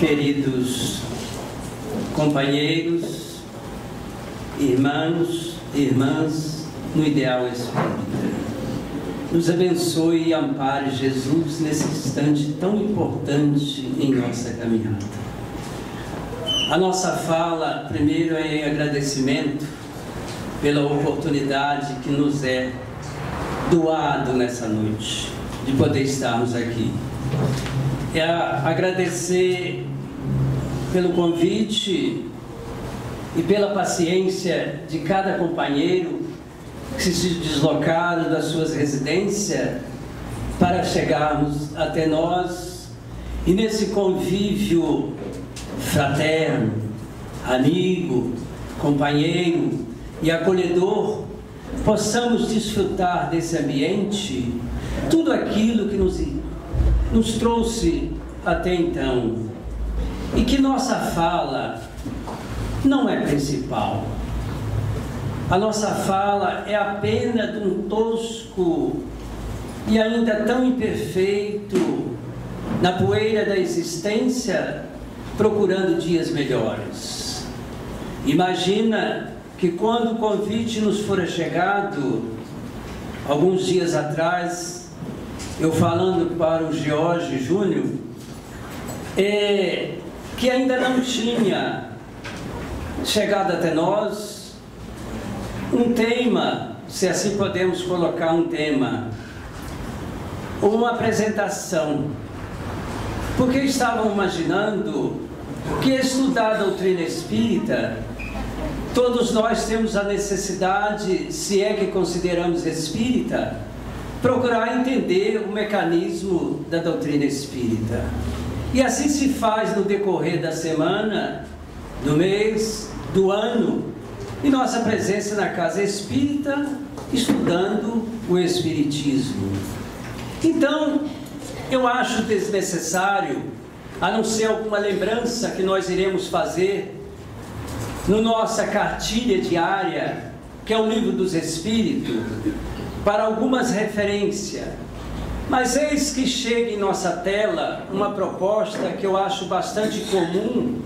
queridos companheiros, irmãos, irmãs, no ideal espírita. Nos abençoe e ampare, Jesus, nesse instante tão importante em nossa caminhada. A nossa fala, primeiro, é em agradecimento pela oportunidade que nos é doado nessa noite, de poder estarmos aqui. É agradecer pelo convite e pela paciência de cada companheiro que se deslocaram das suas residências para chegarmos até nós e nesse convívio fraterno, amigo, companheiro e acolhedor, possamos desfrutar desse ambiente, tudo aquilo que nos trouxe até então, e que nossa fala não é principal. A nossa fala é apenas de um tosco e ainda tão imperfeito, na poeira da existência, procurando dias melhores. Imagina que quando o convite nos fora chegado, alguns dias atrás, eu falando para o George Júnior, que ainda não tinha chegado até nós um tema, se assim podemos colocar um tema, uma apresentação, porque estavam imaginando que estudar a doutrina espírita, todos nós temos a necessidade, se é que consideramos espírita, procurar entender o mecanismo da doutrina espírita. E assim se faz no decorrer da semana, do mês, do ano, e nossa presença na casa espírita, estudando o Espiritismo. Então, eu acho desnecessário, a não ser alguma lembrança que nós iremos fazer no nossa cartilha diária, que é o Livro dos Espíritos, para algumas referências. Mas eis que chega em nossa tela uma proposta que eu acho bastante comum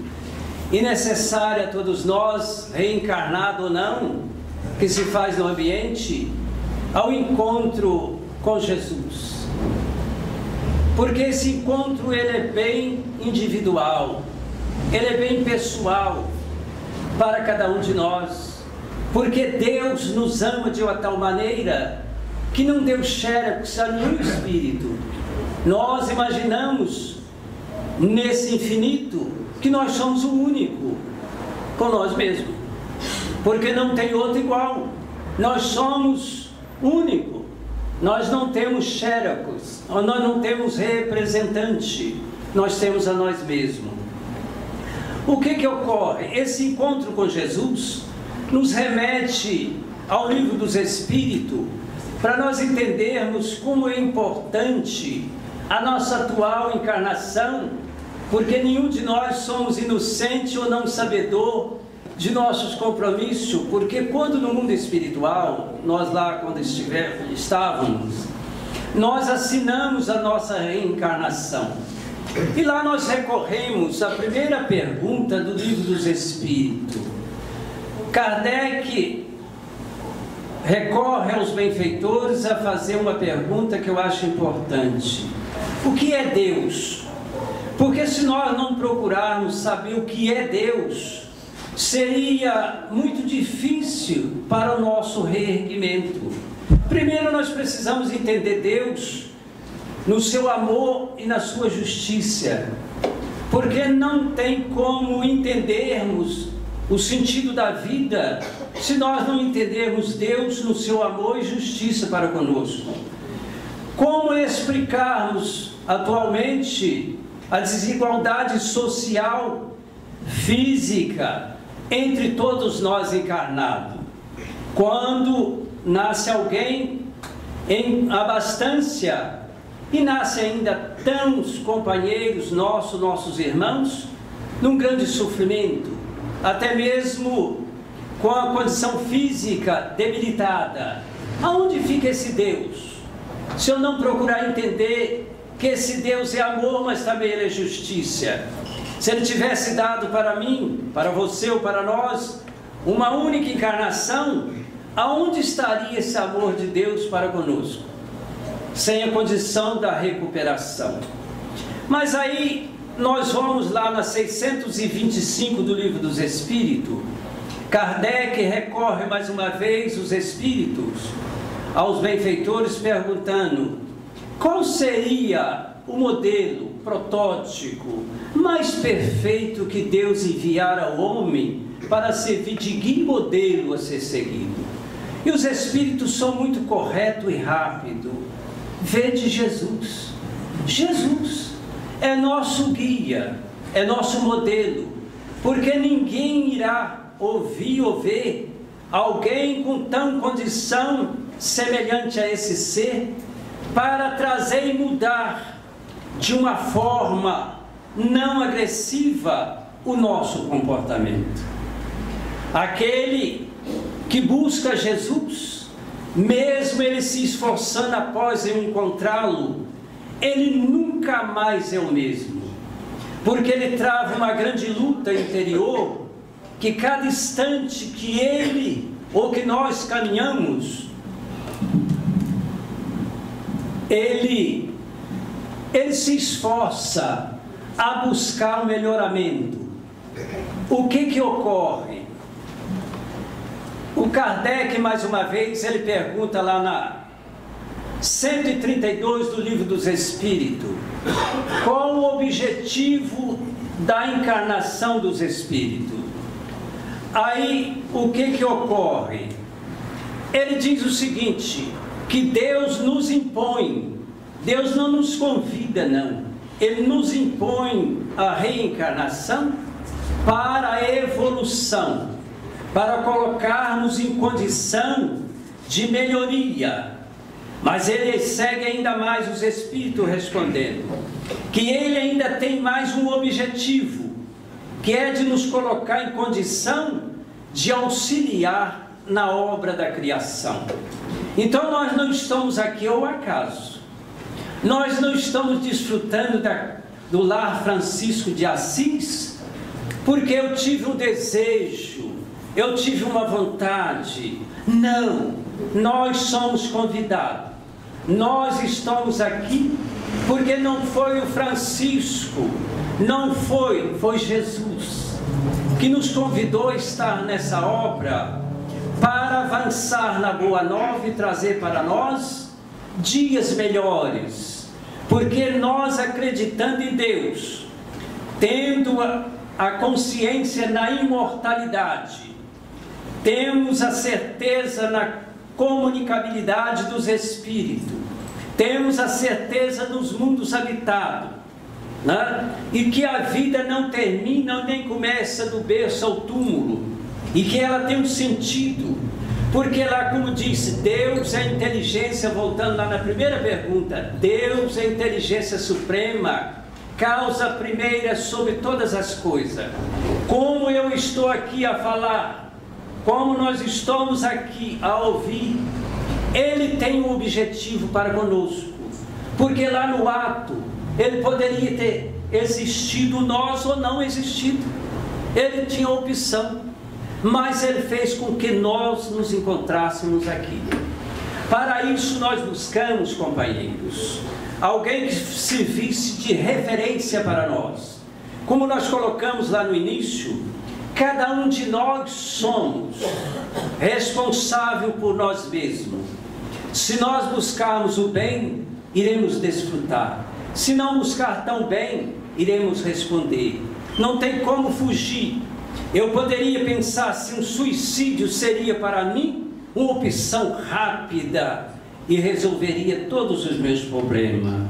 e necessária a todos nós, reencarnado ou não, que se faz no ambiente, ao encontro com Jesus. Porque esse encontro, ele é bem individual, ele é bem pessoal para cada um de nós, porque Deus nos ama de uma tal maneira que não deu xerox a nenhum espírito. Nós imaginamos nesse infinito que nós somos o único com nós mesmos, porque não tem outro igual. Nós somos único, nós não temos xerox, nós não temos representante, nós temos a nós mesmos. O que ocorre? Esse encontro com Jesus nos remete ao Livro dos Espíritos, para nós entendermos como é importante a nossa atual encarnação, porque nenhum de nós somos inocente ou não sabedor de nossos compromissos, porque quando no mundo espiritual, nós lá quando estávamos, nós assinamos a nossa reencarnação. E lá nós recorremos à primeira pergunta do Livro dos Espíritos. Kardec recorre aos benfeitores a fazer uma pergunta que eu acho importante. O que é Deus? Porque se nós não procurarmos saber o que é Deus, seria muito difícil para o nosso reerguimento. Primeiro nós precisamos entender Deus no seu amor e na sua justiça, porque não tem como entendermos o sentido da vida se nós não entendermos Deus no seu amor e justiça para conosco. Como explicarmos atualmente a desigualdade social, física, entre todos nós encarnados? Quando nasce alguém em abastança e nasce ainda tantos companheiros nossos irmãos, num grande sofrimento, até mesmo com a condição física debilitada. Aonde fica esse Deus? Se eu não procurar entender que esse Deus é amor, mas também ele é justiça. Se Ele tivesse dado para mim, para você ou para nós, uma única encarnação, aonde estaria esse amor de Deus para conosco? Sem a condição da recuperação. Mas aí nós vamos lá na 625 do Livro dos Espíritos. Kardec recorre mais uma vez os espíritos aos benfeitores perguntando: qual seria o modelo, protótipo mais perfeito que Deus enviara ao homem para servir de guia e modelo a ser seguido? E os espíritos são muito corretos e rápidos. Vede Jesus. Jesus é nosso guia, é nosso modelo, porque ninguém irá ouvir ou ver alguém com tão condição semelhante a esse ser para trazer e mudar de uma forma não agressiva o nosso comportamento. Aquele que busca Jesus, mesmo ele se esforçando após eu encontrá-lo, ele nunca mais é o mesmo, porque ele trava uma grande luta interior, que cada instante que ele ou que nós caminhamos, ele se esforça a buscar o melhoramento. O que ocorre? O Kardec, mais uma vez, ele pergunta lá na 132 do Livro dos Espíritos, qual o objetivo da encarnação dos Espíritos? Aí, o que ocorre? Ele diz o seguinte, que Deus nos impõe, Deus não nos convida, não. Ele nos impõe a reencarnação para a evolução, para colocarmos em condição de melhoria. Mas ele segue ainda mais os Espíritos respondendo, que ele ainda tem mais um objetivo, que é de nos colocar em condição de auxiliar na obra da criação. Então nós não estamos aqui ao acaso, nós não estamos desfrutando do lar Francisco de Assis, porque eu tive um desejo, eu tive uma vontade. Não, nós somos convidados, nós estamos aqui porque não foi o Francisco, não foi Jesus que nos convidou a estar nessa obra para avançar na Boa Nova e trazer para nós dias melhores, porque nós, acreditando em Deus, tendo a consciência na imortalidade, temos a certeza na comunicabilidade dos Espíritos, temos a certeza dos mundos habitados, né? E que a vida não termina nem começa do berço ao túmulo, e que ela tem um sentido, porque lá, como disse, Deus é a inteligência, voltando lá na primeira pergunta, Deus é a inteligência suprema, causa primeira sobre todas as coisas. Como eu estou aqui a falar, como nós estamos aqui a ouvir, Ele tem um objetivo para conosco, porque lá no ato, Ele poderia ter existido nós ou não existido, Ele tinha opção, mas Ele fez com que nós nos encontrássemos aqui. Para isso nós buscamos, companheiros, alguém que servisse de referência para nós. Como nós colocamos lá no início, cada um de nós somos responsável por nós mesmos. Se nós buscarmos o bem, iremos desfrutar. Se não buscar tão bem, iremos responder. Não tem como fugir. Eu poderia pensar se um suicídio seria para mim uma opção rápida e resolveria todos os meus problemas.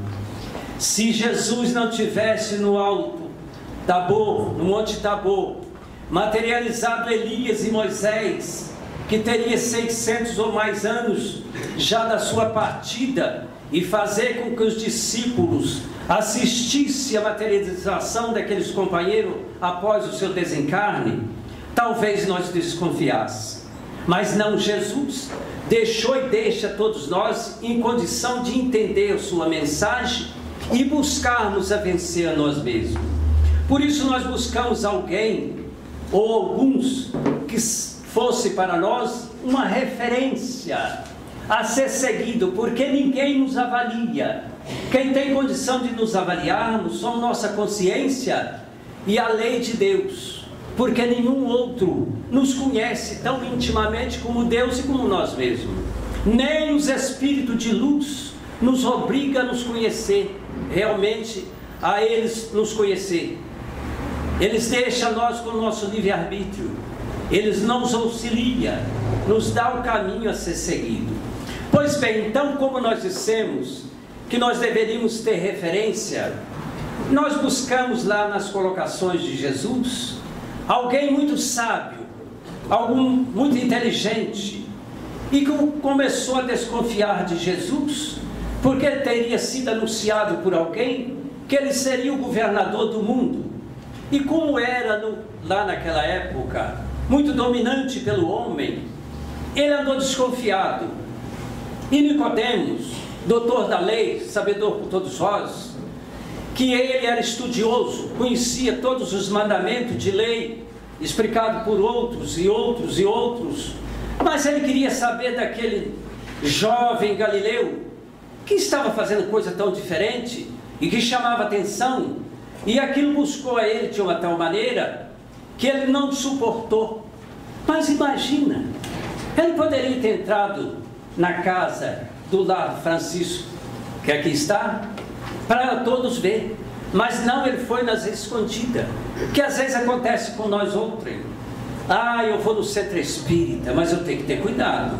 Se Jesus não tivesse no alto Tabor, no Monte Tabor, materializado Elias e Moisés, que teria 600 ou mais anos já da sua partida, e fazer com que os discípulos assistissem à materialização daqueles companheiros após o seu desencarne, talvez nós desconfiássemos. Mas não, Jesus deixou e deixa todos nós em condição de entender a sua mensagem e buscarmos a vencer a nós mesmos. Por isso nós buscamos alguém, ou alguns, que fosse para nós uma referência a ser seguido, porque ninguém nos avalia. Quem tem condição de nos avaliarmos são nossa consciência e a lei de Deus, porque nenhum outro nos conhece tão intimamente como Deus e como nós mesmos. Nem os espíritos de luz nos obriga a nos conhecer, realmente a eles nos conhecer. Eles deixam nós com o nosso livre-arbítrio, eles nos auxiliam, nos dá o caminho a ser seguido. Pois bem, então, como nós dissemos que nós deveríamos ter referência, nós buscamos lá nas colocações de Jesus alguém muito sábio, algum muito inteligente, e que começou a desconfiar de Jesus, porque teria sido anunciado por alguém que ele seria o governador do mundo. E como era lá naquela época muito dominante pelo homem, ele andou desconfiado. E Nicodemos, doutor da lei, sabedor por todos nós, que ele era estudioso, conhecia todos os mandamentos de lei, explicado por outros e outros e outros, mas ele queria saber daquele jovem galileu, que estava fazendo coisa tão diferente, e que chamava atenção, e aquilo buscou a ele de uma tal maneira, que ele não suportou. Mas imagina, ele poderia ter entrado na casa do lar Francisco, que aqui está, para todos ver, mas não, ele foi nas escondidas, que às vezes acontece com nós outros. Eu vou no centro espírita, mas eu tenho que ter cuidado,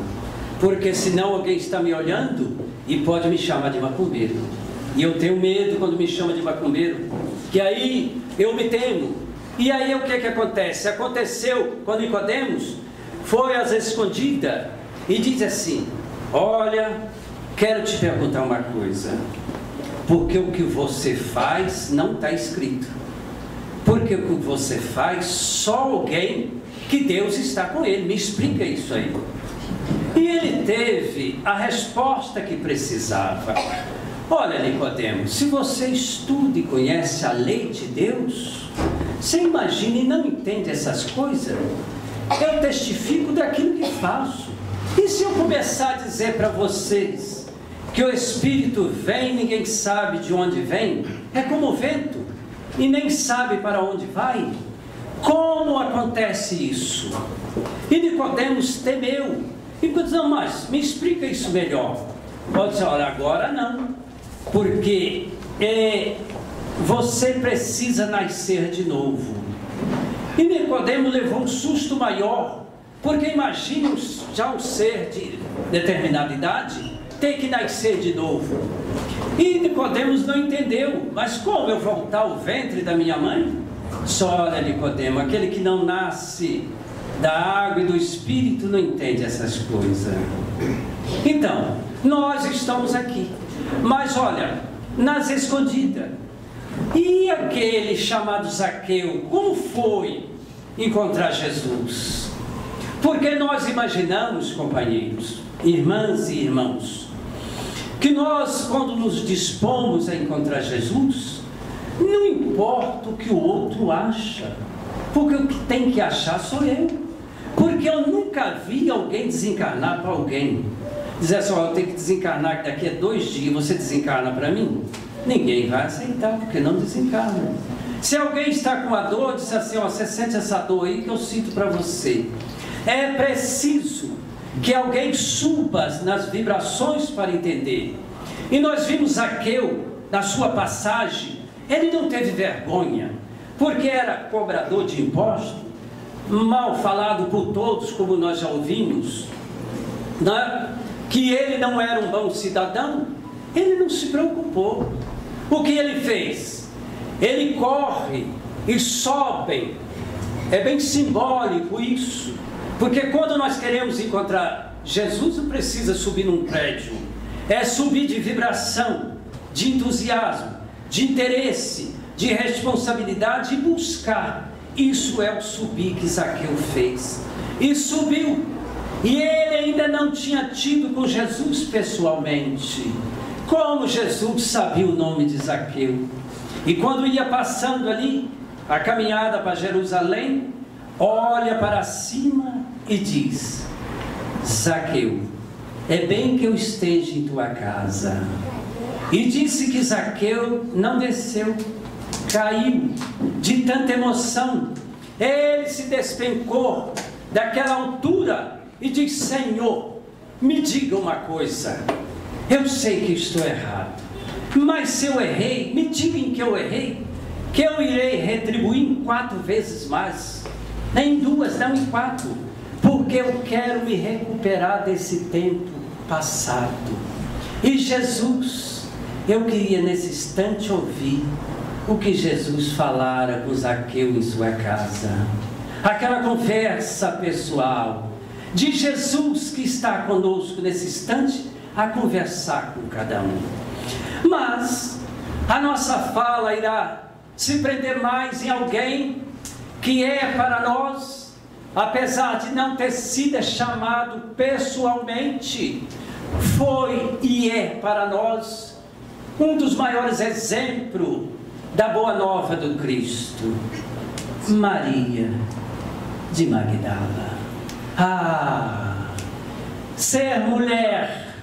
porque senão alguém está me olhando e pode me chamar de macumbeiro, e eu tenho medo quando me chama de macumbeiro, que aí eu me temo. E aí o que acontece? Aconteceu com Nicodemos, foi às escondidas e diz assim: olha, quero te perguntar uma coisa, porque o que você faz não está escrito, porque o que você faz, só alguém que Deus está com ele, me explica isso aí. E ele teve a resposta que precisava. Olha, Nicodemos, se você estuda e conhece a lei de Deus, você imagina e não entende essas coisas, eu testifico daquilo que faço. E se eu começar a dizer para vocês que o Espírito vem, ninguém sabe de onde vem, é como o vento, e nem sabe para onde vai, como acontece isso? E Nicodemos temeu, e disse: não, mas me explica isso melhor. Pode dizer: olha, agora não, porque você precisa nascer de novo. E Nicodemos levou um susto maior, porque imagine já um ser de determinada idade ter que nascer de novo. E Nicodemos não entendeu: mas como eu voltar ao ventre da minha mãe? Só olha, Nicodemos, aquele que não nasce da água e do Espírito não entende essas coisas. Então, nós estamos aqui, mas olha, nas escondidas. E aquele chamado Zaqueu, como foi encontrar Jesus? Porque nós imaginamos, companheiros, irmãs e irmãos, que nós, quando nos dispomos a encontrar Jesus, não importa o que o outro acha, porque o que tem que achar sou eu. Porque eu nunca vi alguém desencarnar para alguém, dizer assim: eu tenho que desencarnar que daqui a 2 dias, você desencarna para mim? Ninguém vai aceitar, porque não desencarna. Se alguém está com a dor, diz assim: você sente essa dor aí que eu sinto para você. É preciso que alguém suba nas vibrações para entender. E nós vimos Zaqueu, na sua passagem, ele não teve vergonha, porque era cobrador de impostos, mal falado por todos, como nós já ouvimos, né? Que ele não era um bom cidadão. Ele não se preocupou. O que ele fez? Ele corre e sobe. É bem simbólico isso, porque quando nós queremos encontrar Jesus, não precisa subir num prédio, é subir de vibração, de entusiasmo, de interesse, de responsabilidade e buscar. Isso é o subir que Zaqueu fez. E subiu. E ele ainda não tinha tido com Jesus pessoalmente. Como Jesus sabia o nome de Zaqueu. E quando ia passando ali, a caminhada para Jerusalém, olha para cima e diz: Zaqueu, é bem que eu esteja em tua casa. E disse que Zaqueu não desceu, caiu de tanta emoção. Ele se despencou daquela altura e disse: Senhor, me diga uma coisa, eu sei que estou errado, mas se eu errei, me diga em que eu errei, que eu irei retribuir em 4 vezes mais, nem em 2, não em 4, porque eu quero me recuperar desse tempo passado. E Jesus, eu queria nesse instante ouvir o que Jesus falara com Zaqueu em sua casa, aquela conversa pessoal de Jesus que está conosco nesse instante a conversar com cada um. Mas a nossa fala irá se prender mais em alguém que é para nós, apesar de não ter sido chamado pessoalmente, foi e é para nós um dos maiores exemplos da boa nova do Cristo, Maria de Magdala. Ser mulher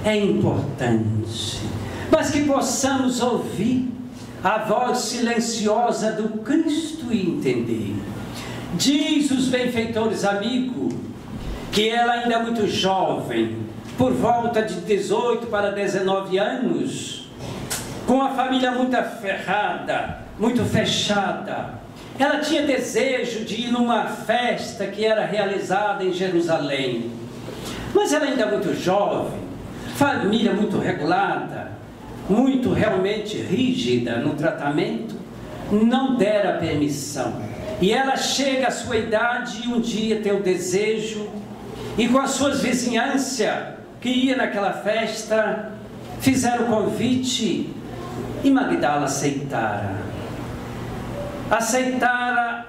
é importante, mas que possamos ouvir a voz silenciosa do Cristo e entender. Diz os benfeitores amigos que ela ainda é muito jovem, por volta de 18 para 19 anos, com a família muito aferrada, muito fechada. Ela tinha desejo de ir numa festa que era realizada em Jerusalém, mas ela ainda é muito jovem, família muito regulada, muito realmente rígida no tratamento, não dera permissão. E ela chega à sua idade e um dia tem o desejo, e com as suas vizinhanças que ia naquela festa, fizeram o convite, e Magdala aceitara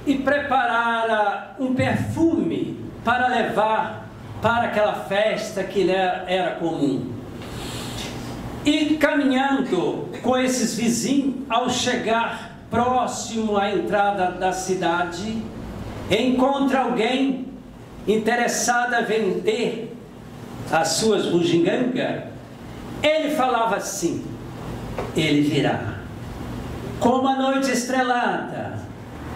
e preparara um perfume para levar para aquela festa que era comum. E caminhando com esses vizinhos, ao chegar próximo à entrada da cidade, encontra alguém interessado a vender as suas bugigangas. Ele falava assim: ele virá como a noite estrelada,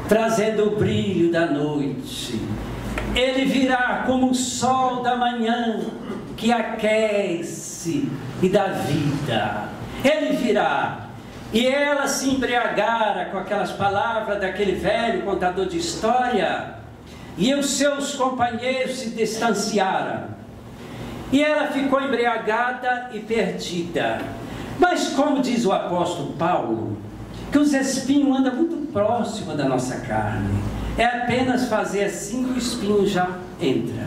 trazendo o brilho da noite. Ele virá como o sol da manhã, que aquece e dá vida. Ele virá. E ela se embriagara com aquelas palavras daquele velho contador de história, e os seus companheiros se distanciaram. E ela ficou embriagada e perdida. Mas como diz o apóstolo Paulo, que os espinhos andam muito próximo da nossa carne. É apenas fazer assim que o espinho já entra.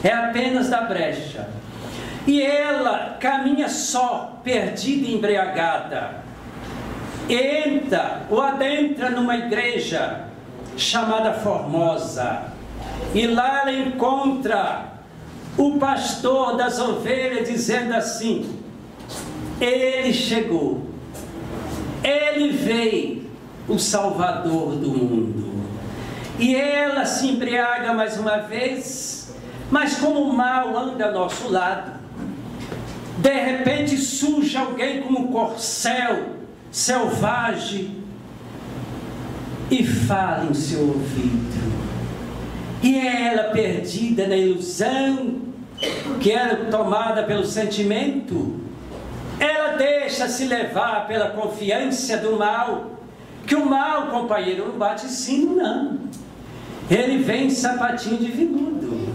É apenas da brecha. E ela caminha só, perdida e embriagada. Entra ou adentra numa igreja chamada Formosa. E lá ela encontra o pastor das ovelhas dizendo assim: ele chegou, ele veio, o Salvador do mundo. E ela se embriaga mais uma vez, mas como o mal anda ao nosso lado, de repente surge alguém como um corcel selvagem e fala em seu ouvido. E ela, perdida na ilusão que era tomada pelo sentimento, ela deixa-se levar pela confiança do mal, que o mal, companheiro, não bate sino, não. Ele vem sapatinho de veludo,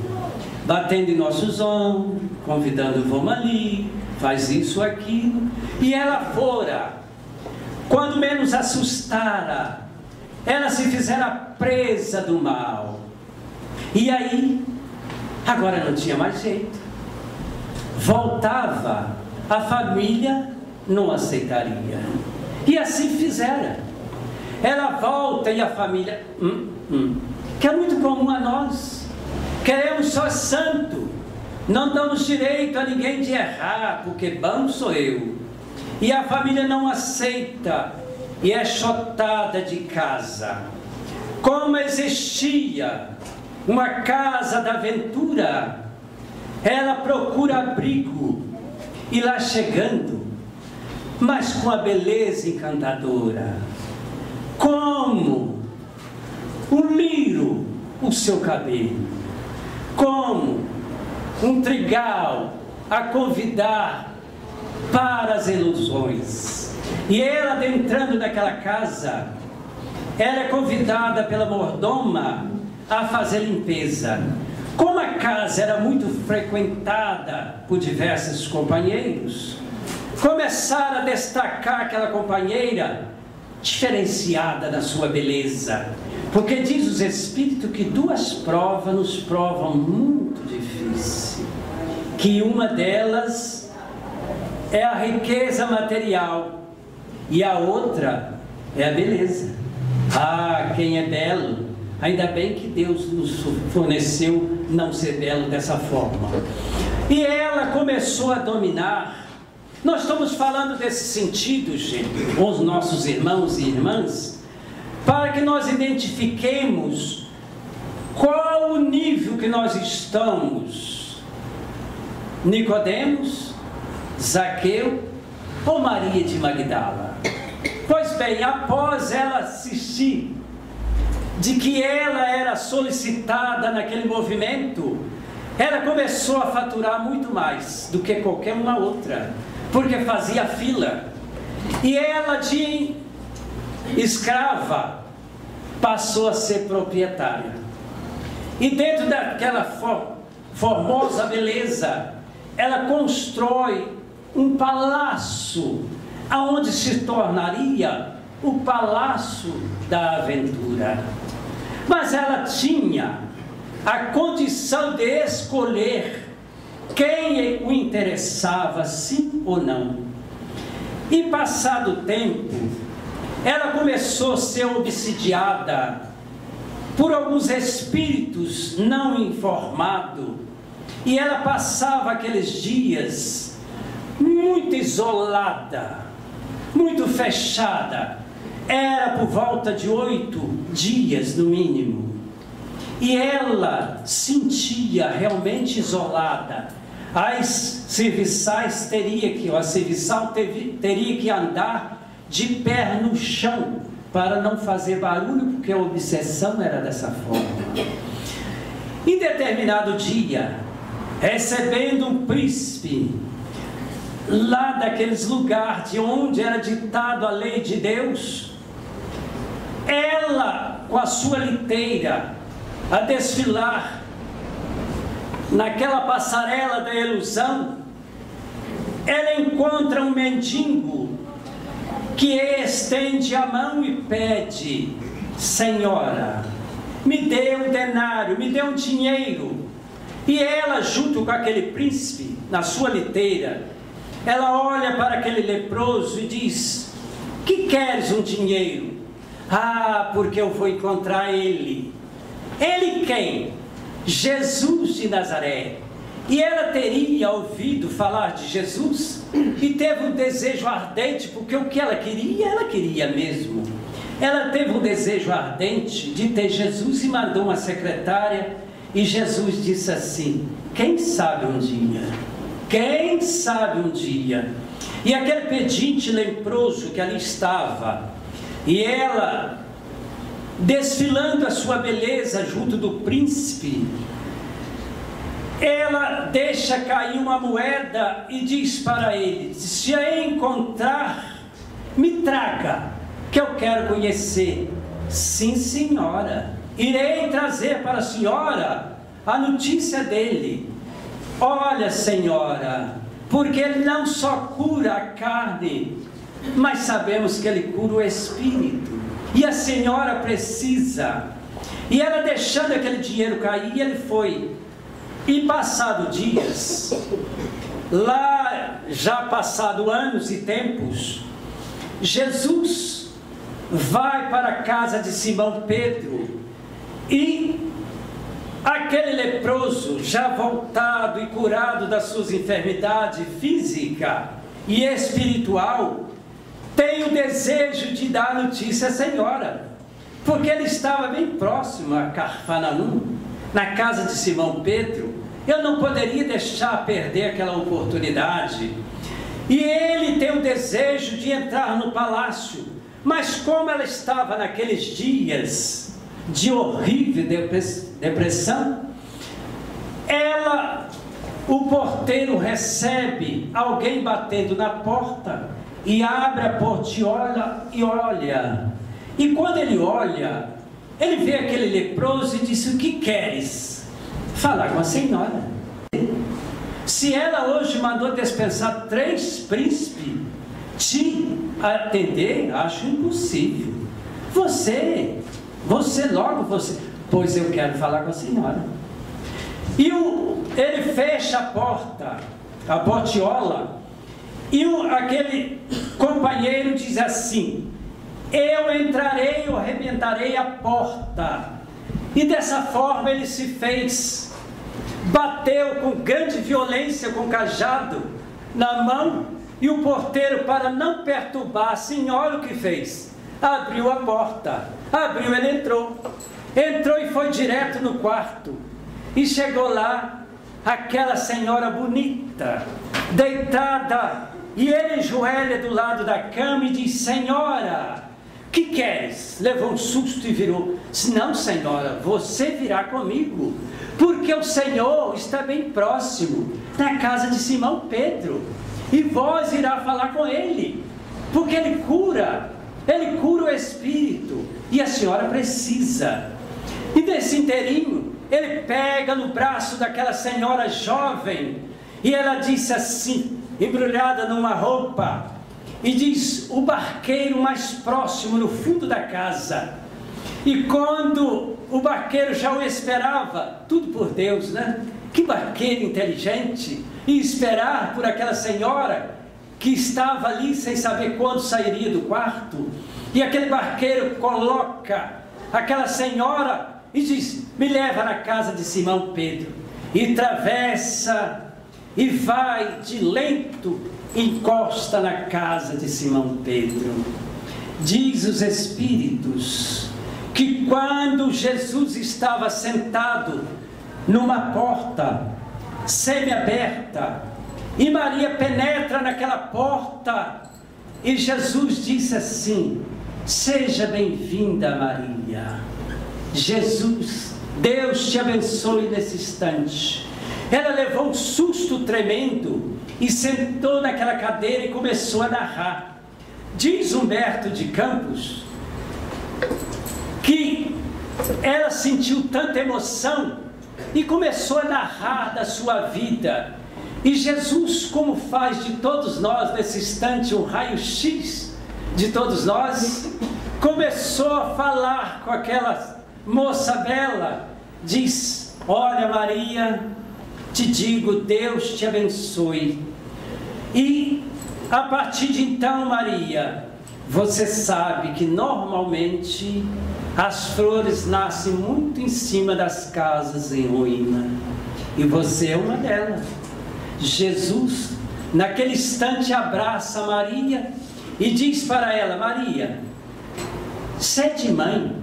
batendo em nossos ombros, convidando, vamos ali, faz isso, aquilo. E ela fora, quando menos assustara, ela se fizera presa do mal. E aí, agora não tinha mais jeito. Voltava, a família não aceitaria. E assim fizeram. Ela volta e a família, que é muito comum a nós. Queremos só santo. Não damos direito a ninguém de errar, porque bom sou eu. E a família não aceita. e é chotada de casa. Como existia uma casa da aventura, ela procura abrigo, e lá chegando, mas com a beleza encantadora, como um lírio o seu cabelo, como um trigal a convidar para as ilusões. E ela, adentrando naquela casa, ela é convidada pela mordoma a fazer limpeza. Como a casa era muito frequentada por diversos companheiros, começaram a destacar aquela companheira diferenciada na sua beleza, porque diz os Espíritos que duas provas nos provam muito difícil, que uma delas é a riqueza material e a outra é a beleza. Ah, quem é belo, ainda bem que Deus nos forneceu não ser belo dessa forma. E ela começou a dominar. Nós estamos falando desse sentido, gente, com os nossos irmãos e irmãs, para que nós identifiquemos qual o nível que nós estamos. Nicodemos, Zaqueu ou Maria de Magdala? Pois bem, após ela assistir de que ela era solicitada naquele movimento, ela começou a faturar muito mais do que qualquer uma outra, porque fazia fila. E ela, de escrava, passou a ser proprietária. E dentro daquela formosa beleza, ela constrói um palácio, aonde se tornaria o palácio da aventura. Mas ela tinha a condição de escolher quem o interessava, sim ou não. E passado o tempo, ela começou a ser obsidiada por alguns espíritos não informados, e ela passava aqueles dias muito isolada, muito fechada. Era por volta de 8 dias no mínimo, e ela sentia realmente isolada. As serviçais a serviçal teria que andar de pé no chão para não fazer barulho, porque a obsessão era dessa forma. Em determinado dia, recebendo um príncipe lá daqueles lugares de onde era ditado a lei de Deus, ela, com a sua liteira, a desfilar naquela passarela da ilusão, ela encontra um mendigo que estende a mão e pede: Senhora, me dê um denário, me dê um dinheiro. E ela, junto com aquele príncipe, na sua liteira, ela olha para aquele leproso e diz: que queres um dinheiro? Ah, porque eu vou encontrar ele. Ele quem? Jesus de Nazaré. E ela teria ouvido falar de Jesus e teve um desejo ardente, porque o que ela queria mesmo. Ela teve um desejo ardente de ter Jesus e mandou uma secretária, e Jesus disse assim: quem sabe um dia? Quem sabe um dia? E aquele pedinte leproso que ali estava, e ela desfilando a sua beleza junto do príncipe, ela deixa cair uma moeda e diz para ele: se a encontrar, me traga, que eu quero conhecer. Sim, senhora, irei trazer para a senhora a notícia dele. Olha, senhora, porque ele não só cura a carne, mas sabemos que ele cura o espírito, e a senhora precisa. E ela, deixando aquele dinheiro cair, ele foi. E passado dias, lá já passado anos e tempos, Jesus vai para a casa de Simão Pedro, e aquele leproso, já voltado e curado das suas enfermidades física e espiritual, tem o desejo de dar notícia à senhora, porque ele estava bem próximo a Cafarnaum, na casa de Simão Pedro. Eu não poderia deixar perder aquela oportunidade. E ele tem o desejo de entrar no palácio, mas como ela estava naqueles dias de horrível depressão, o porteiro recebe alguém batendo na porta e abre a portiola e olha. E quando ele olha, ele vê aquele leproso e diz: o que queres? Falar com a senhora. Se ela hoje mandou dispensar 3 príncipes, te atender, acho impossível. Você, pois eu quero falar com a senhora. E ele fecha a porta, a portiola, e aquele companheiro diz assim: eu entrarei, eu arrebentarei a porta. E dessa forma ele se fez, bateu com grande violência com o cajado na mão, e o porteiro, para não perturbar a senhora, o que fez? Abriu a porta, ele entrou e foi direto no quarto, e chegou lá, aquela senhora bonita, deitada, e ele ajoelha do lado da cama e diz: senhora, que queres? Levou um susto e virou. Não, senhora, você virá comigo, porque o Senhor está bem próximo, na casa de Simão Pedro, e vós irá falar com ele, porque ele cura o espírito, e a senhora precisa. E nesse inteirinho, ele pega no braço daquela senhora jovem, e ela disse assim, embrulhada numa roupa, e diz: o barqueiro mais próximo no fundo da casa. E quando o barqueiro já o esperava, tudo por Deus, né? Que barqueiro inteligente, e esperar por aquela senhora que estava ali sem saber quando sairia do quarto. E aquele barqueiro coloca aquela senhora e diz: me leva na casa de Simão Pedro. E atravessa e vai de lento, encosta na casa de Simão Pedro. Diz os Espíritos que quando Jesus estava sentado numa porta semi-aberta, e Maria penetra naquela porta, e Jesus disse assim: seja bem-vinda, Maria. Jesus, Deus te abençoe nesse instante. Ela levou um susto tremendo e sentou naquela cadeira e começou a narrar. Diz Humberto de Campos que ela sentiu tanta emoção e começou a narrar da sua vida. E Jesus, como faz de todos nós nesse instante um raio-x de todos nós, começou a falar com aquela moça bela. Diz: olha, Maria, te digo, Deus te abençoe. E a partir de então, Maria, você sabe que normalmente as flores nascem muito em cima das casas em ruína, e você é uma delas. Jesus, naquele instante, abraça Maria e diz para ela: Maria, sede mãe.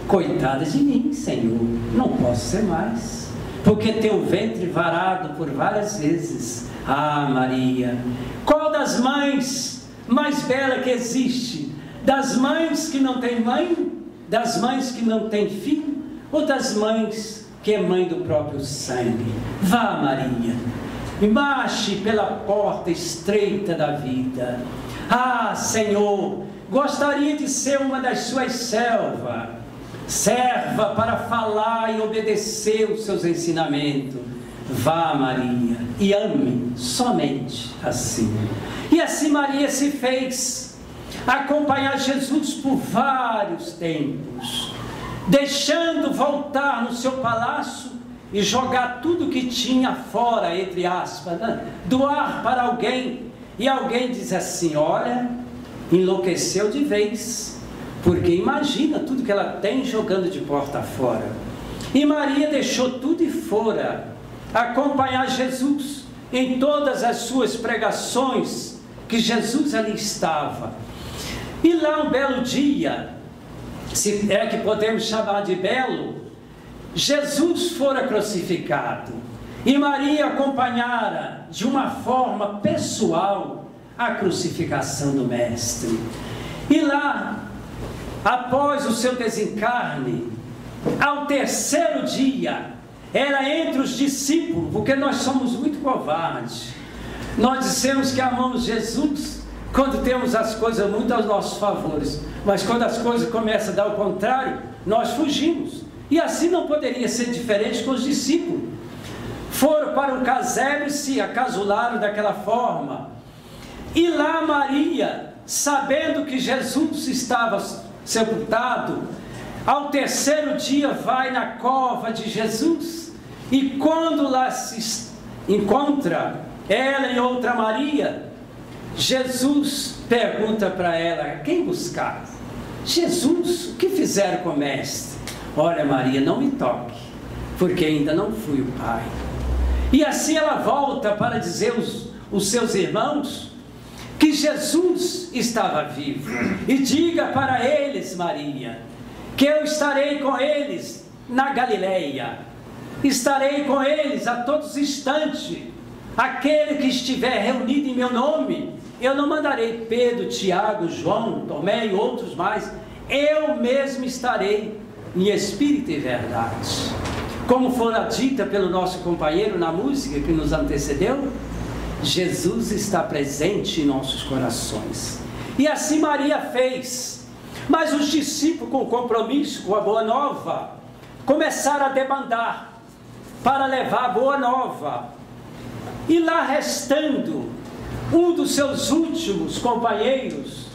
Coitada de mim, Senhor, não posso ser mais, porque tenho o ventre varado por várias vezes. Ah, Maria, qual das mães mais bela que existe? Das mães que não têm mãe? Das mães que não têm filho? Ou das mães que é mãe do próprio sangue? Vá, Maria, e marche pela porta estreita da vida. Ah, Senhor, gostaria de ser uma das suas serva para falar e obedecer os seus ensinamentos. Vá, Maria, e ame somente assim. E assim Maria se fez acompanhar Jesus por vários tempos, deixando voltar no seu palácio e jogar tudo que tinha fora, entre aspas, né? Doar para alguém. E alguém diz assim: olha, enlouqueceu de vez, porque imagina tudo que ela tem jogando de porta fora. E Maria deixou tudo e fora acompanhar Jesus em todas as suas pregações, que Jesus ali estava. E lá um belo dia, se é que podemos chamar de belo, Jesus fora crucificado e Maria acompanhara de uma forma pessoal a crucificação do Mestre. E lá, após o seu desencarne, ao terceiro dia, era entre os discípulos, porque nós somos muito covardes. Nós dissemos que amamos Jesus quando temos as coisas muito aos nossos favores, mas quando as coisas começam a dar o contrário, nós fugimos. E assim não poderia ser diferente com os discípulos. Foram para um casebre e se acasularam daquela forma. E lá Maria, sabendo que Jesus estava sepultado, ao terceiro dia vai na cova de Jesus, e quando lá se encontra ela e outra Maria, Jesus pergunta para ela: quem buscar? Jesus, o que fizeram com o Mestre? Olha, Maria, não me toque, porque ainda não fui o Pai. E assim ela volta para dizer aos seus irmãos que Jesus estava vivo. E diga para eles, Maria, que eu estarei com eles na Galileia. Estarei com eles a todos os instantes. Aquele que estiver reunido em meu nome, eu não mandarei Pedro, Tiago, João, Tomé e outros mais. Eu mesmo estarei em espírito e verdade. Como fora dita pelo nosso companheiro na música que nos antecedeu, Jesus está presente em nossos corações. E assim Maria fez. Mas os discípulos, com compromisso com a boa nova, começaram a debandar para levar a boa nova. E lá restando um dos seus últimos companheiros,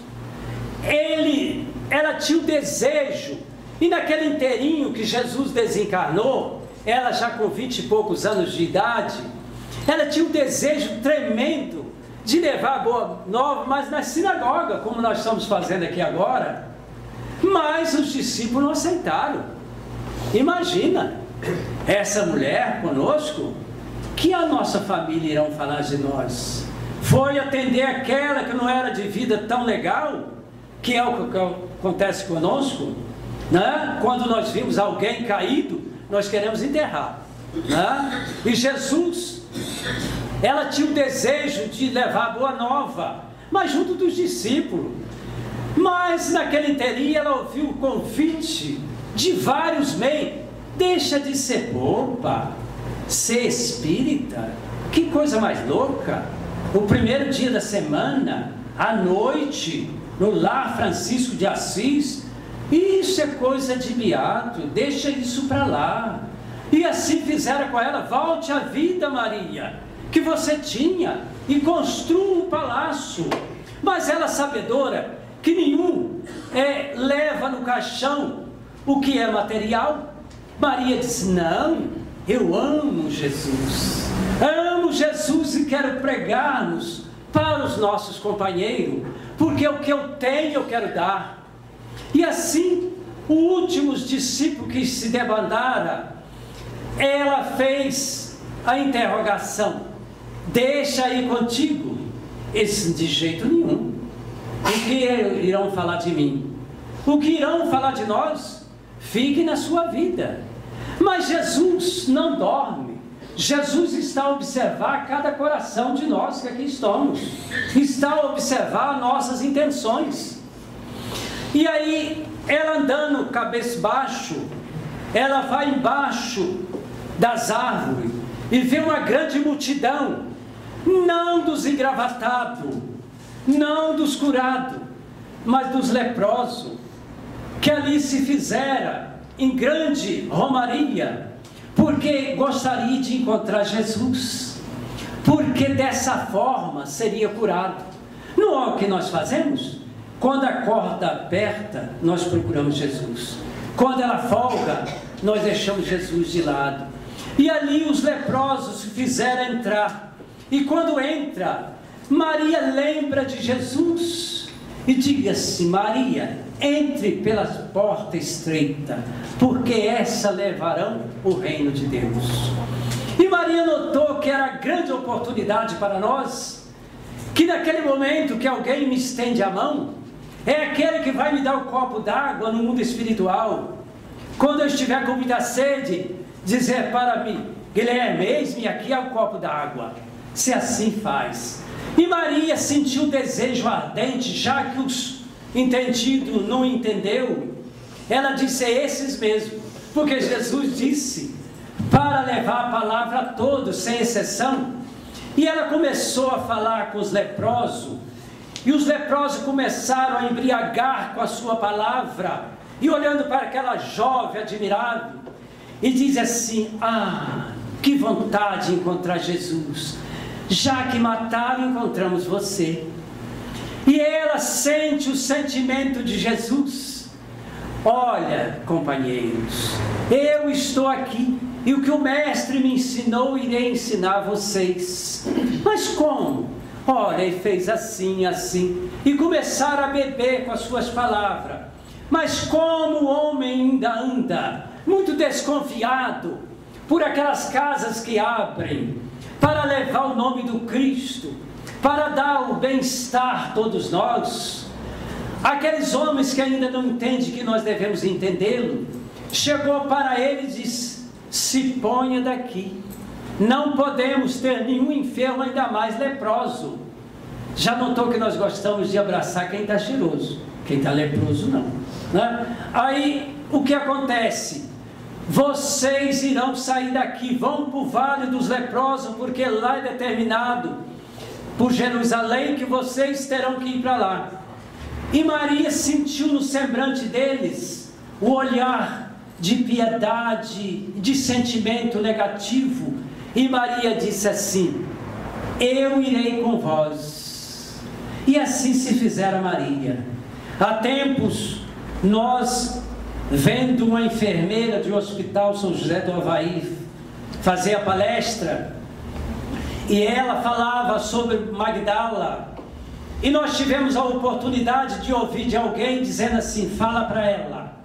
ela tinha o desejo, e naquele inteirinho que Jesus desencarnou, ela já com 20 e poucos anos de idade, ela tinha um desejo tremendo de levar a boa nova, mas na sinagoga, como nós estamos fazendo aqui agora. Mas os discípulos não aceitaram. Imagina, essa mulher conosco, que a nossa família irão falar de nós? Foi atender aquela que não era de vida tão legal, que é o que acontece conosco, né? Quando nós vimos alguém caído, nós queremos enterrar, né? E Jesus, ela tinha o desejo de levar a boa nova, mas junto dos discípulos. Mas naquele inteirinho ela ouviu o convite de vários meios: deixa de ser boba, ser espírita, que coisa mais louca. O primeiro dia da semana, à noite, no lar Francisco de Assis, isso é coisa de beato, deixa isso para lá. E assim fizeram com ela: volte à vida, Maria, que você tinha, e construa um palácio. Mas ela, sabedora que nenhum leva no caixão o que é material, Maria disse: não, eu amo Jesus e quero pregar-nos para os nossos companheiros, porque o que eu tenho eu quero dar. E assim, os últimos discípulos que se debandara, ela fez a interrogação: deixa aí contigo? Esse de jeito nenhum. O que irão falar de mim? O que irão falar de nós? Fique na sua vida. Mas Jesus não dorme. Jesus está a observar cada coração de nós que aqui estamos. Está a observar nossas intenções. E aí, ela andando cabeça baixo, ela vai embaixo das árvores e vê uma grande multidão, não dos engravatados, não dos curados, mas dos leprosos, que ali se fizera em grande romaria, porque gostaria de encontrar Jesus, porque dessa forma seria curado. Não é o que nós fazemos? Quando a corda aperta, nós procuramos Jesus. Quando ela folga, nós deixamos Jesus de lado. E ali os leprosos se fizeram entrar. E quando entra, Maria lembra de Jesus. E diga-se: Maria, entre pela porta estreita, porque essa levarão o reino de Deus. E Maria notou que era grande oportunidade para nós, que naquele momento que alguém me estende a mão, é aquele que vai me dar o copo d'água no mundo espiritual. Quando eu estiver com muita sede, dizer para mim: Guilherme, eis-me aqui ao copo d'água. Se assim faz. E Maria sentiu o desejo ardente, já que os entendidos não entendeu. Ela disse: é esses mesmo, porque Jesus disse para levar a palavra a todos, sem exceção. E ela começou a falar com os leprosos, e os leprosos começaram a embriagar com a sua palavra, e olhando para aquela jovem admirável, e diz assim: ah, que vontade de encontrar Jesus, já que mataram, encontramos você. E ela sente o sentimento de Jesus. Olha, companheiros, eu estou aqui, e o que o mestre me ensinou, irei ensinar a vocês. Mas como? Olha, ele fez assim, assim, e começaram a beber com as suas palavras. Mas como o homem ainda anda muito desconfiado por aquelas casas que abrem para levar o nome do Cristo, para dar o bem-estar a todos nós, aqueles homens que ainda não entendem que nós devemos entendê-lo, chegou para ele e disse: se ponha daqui, não podemos ter nenhum enfermo, ainda mais leproso. Já notou que nós gostamos de abraçar quem está cheiroso, quem está leproso não, né? Aí o que acontece? Vocês irão sair daqui, vão para o vale dos leprosos, porque lá é determinado por Jerusalém que vocês terão que ir para lá. E Maria sentiu no semblante deles o olhar de piedade, de sentimento negativo, e Maria disse assim: eu irei com vós. E assim se fizera Maria. Há tempos, nós, vendo uma enfermeira de um hospital São José do Havaí fazer a palestra, e ela falava sobre Magdala, e nós tivemos a oportunidade de ouvir de alguém dizendo assim: fala para ela,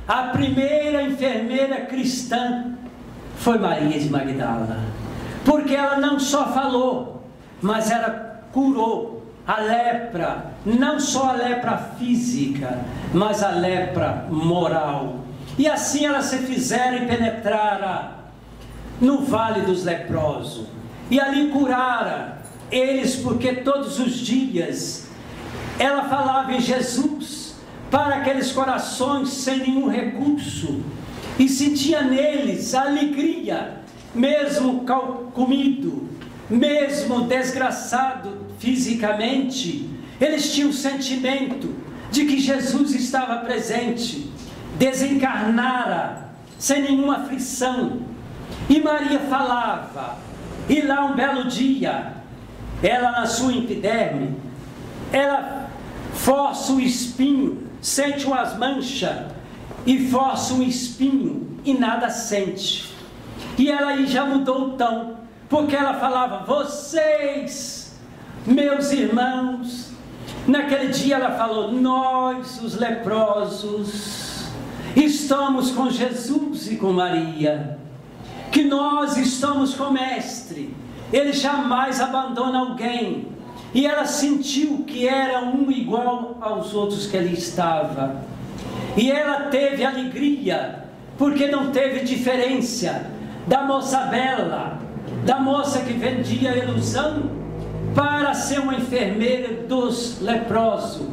a primeira enfermeira cristã foi Maria de Magdala, porque ela não só falou, mas ela curou a lepra, não só a lepra física, mas a lepra moral. E assim ela se fizera e penetrara no vale dos leprosos, e ali curara eles, porque todos os dias ela falava em Jesus para aqueles corações sem nenhum recurso, e sentia neles a alegria, mesmo comido, mesmo desgraçado fisicamente, eles tinham o sentimento de que Jesus estava presente, desencarnara, sem nenhuma aflição. E Maria falava, e lá um belo dia, ela na sua epiderme, ela força o espinho, sente umas manchas, e força um espinho, e nada sente. E ela aí já mudou o tom, porque ela falava: vocês, meus irmãos. Naquele dia ela falou: nós, os leprosos, estamos com Jesus e com Maria, que nós estamos com o Mestre, ele jamais abandona alguém. E ela sentiu que era um igual aos outros que ali estava, e ela teve alegria, porque não teve diferença da moça bela, da moça que vendia ilusão, para ser uma enfermeira dos leprosos.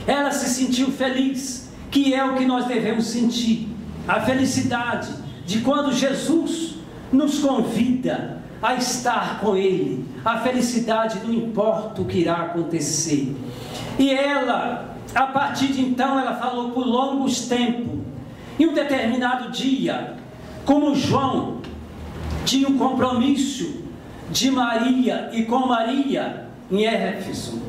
Ela se sentiu feliz, que é o que nós devemos sentir, a felicidade de quando Jesus nos convida a estar com Ele. A felicidade não importa o que irá acontecer. E ela, a partir de então, ela falou por longos tempos. Em um determinado dia, como João tinha um compromisso de Maria e com Maria em Éfeso,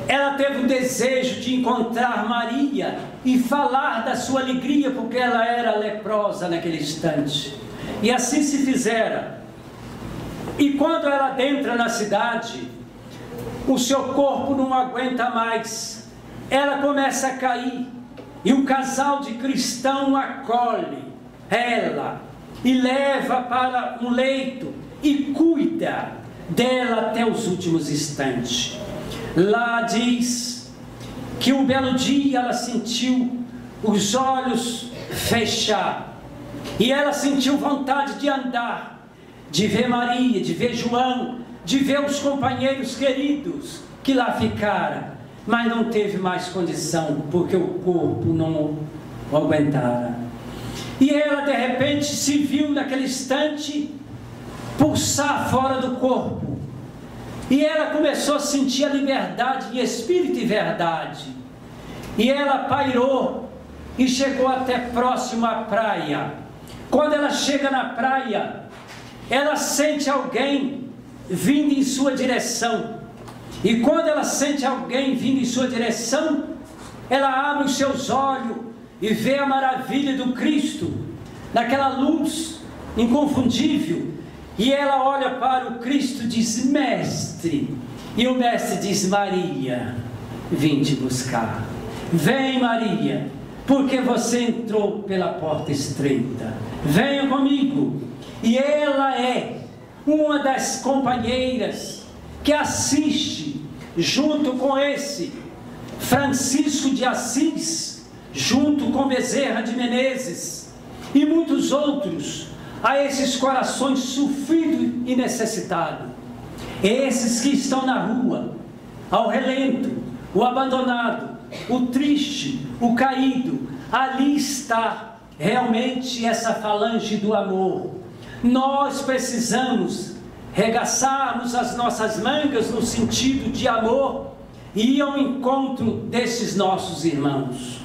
ela teve o desejo de encontrar Maria e falar da sua alegria, porque ela era leprosa naquele instante. E assim se fizera. E quando ela adentra na cidade, o seu corpo não aguenta mais, ela começa a cair, e um casal de cristãos acolhe ela e leva para um leito e cuida dela até os últimos instantes. Lá diz que um belo dia ela sentiu os olhos fechar, e ela sentiu vontade de andar, de ver Maria, de ver João, de ver os companheiros queridos que lá ficaram, mas não teve mais condição, porque o corpo não aguentara. E ela de repente se viu naquele instante pulsar fora do corpo, e ela começou a sentir a liberdade de espírito e verdade, e ela pairou e chegou até próximo à praia. Quando ela chega na praia, ela sente alguém vindo em sua direção, e quando ela sente alguém vindo em sua direção, ela abre os seus olhos e vê a maravilha do Cristo, naquela luz inconfundível, e ela olha para o Cristo e diz: Mestre, e o Mestre diz: Maria, vim te buscar. Vem, Maria, porque você entrou pela porta estreita, venha comigo. E ela é uma das companheiras que assiste, junto com esse Francisco de Assis, junto com Bezerra de Menezes e muitos outros, a esses corações sofridos e necessitados, esses que estão na rua, ao relento, o abandonado, o triste, o caído. Ali está realmente essa falange do amor. Nós precisamos regaçarmos as nossas mangas no sentido de amor e ir ao encontro desses nossos irmãos,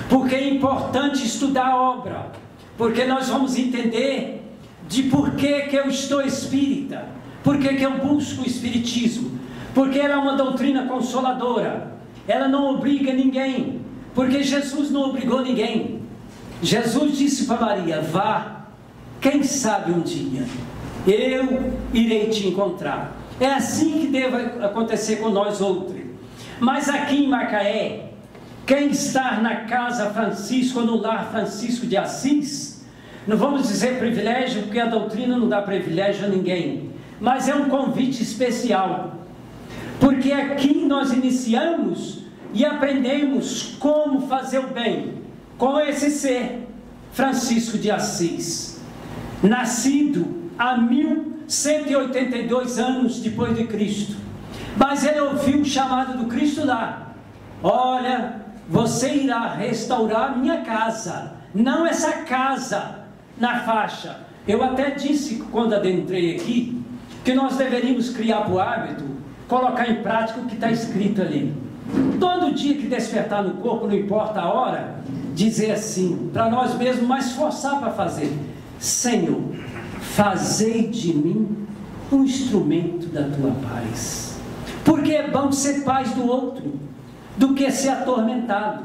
porque é importante estudar a obra, porque nós vamos entender de por que eu estou espírita, por que eu busco o espiritismo, porque ela é uma doutrina consoladora, ela não obriga ninguém, porque Jesus não obrigou ninguém. Jesus disse para Maria: vá, quem sabe um dia eu irei te encontrar. É assim que deve acontecer com nós outros. Mas aqui em Macaé, quem está na casa Francisco, ou no lar Francisco de Assis, não vamos dizer privilégio, porque a doutrina não dá privilégio a ninguém, mas é um convite especial, porque aqui nós iniciamos e aprendemos como fazer o bem com esse ser, Francisco de Assis, nascido há 1182 anos depois de Cristo, mas ele ouviu o chamado do Cristo lá: olha, você irá restaurar minha casa, não essa casa na faixa. Eu até disse quando adentrei aqui, que nós deveríamos criar por hábito, colocar em prática o que está escrito ali. Todo dia que despertar no corpo, não importa a hora, dizer assim, para nós mesmos, mas forçar para fazer: Senhor, fazei de mim um instrumento da tua paz. Porque é bom ser paz do outro, do que ser atormentado,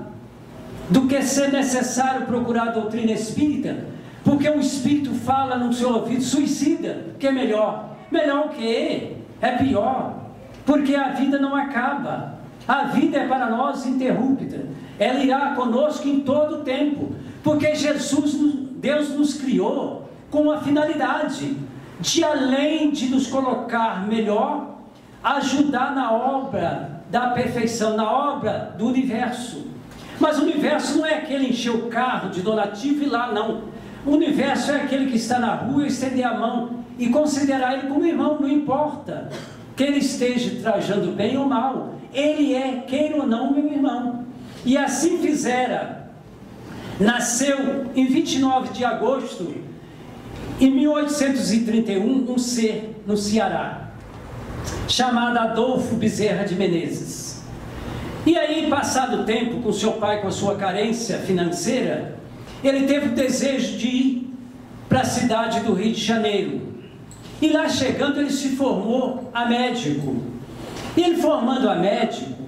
do que ser necessário procurar a doutrina espírita, porque o espírito fala no seu ouvido: suicida, que é melhor. Melhor o que? É pior, porque a vida não acaba. A vida é para nós interrupta, ela irá conosco em todo o tempo, porque Jesus, Deus nos criou com a finalidade de, além de nos colocar melhor, ajudar na obra da perfeição, na obra do universo. Mas o universo não é aquele encher o carro de donativo e lá não. O universo é aquele que está na rua, estender a mão e considerar ele como irmão, não importa que ele esteja trajando bem ou mal, ele é, queira ou não, meu irmão. E assim fizera. Nasceu em 29 de agosto, em 1831, um ser no Ceará, chamado Adolfo Bezerra de Menezes. E aí, passado o tempo, com seu pai, com a sua carência financeira, ele teve o desejo de ir para a cidade do Rio de Janeiro. E lá chegando, ele se formou a médico. E ele, formando a médico,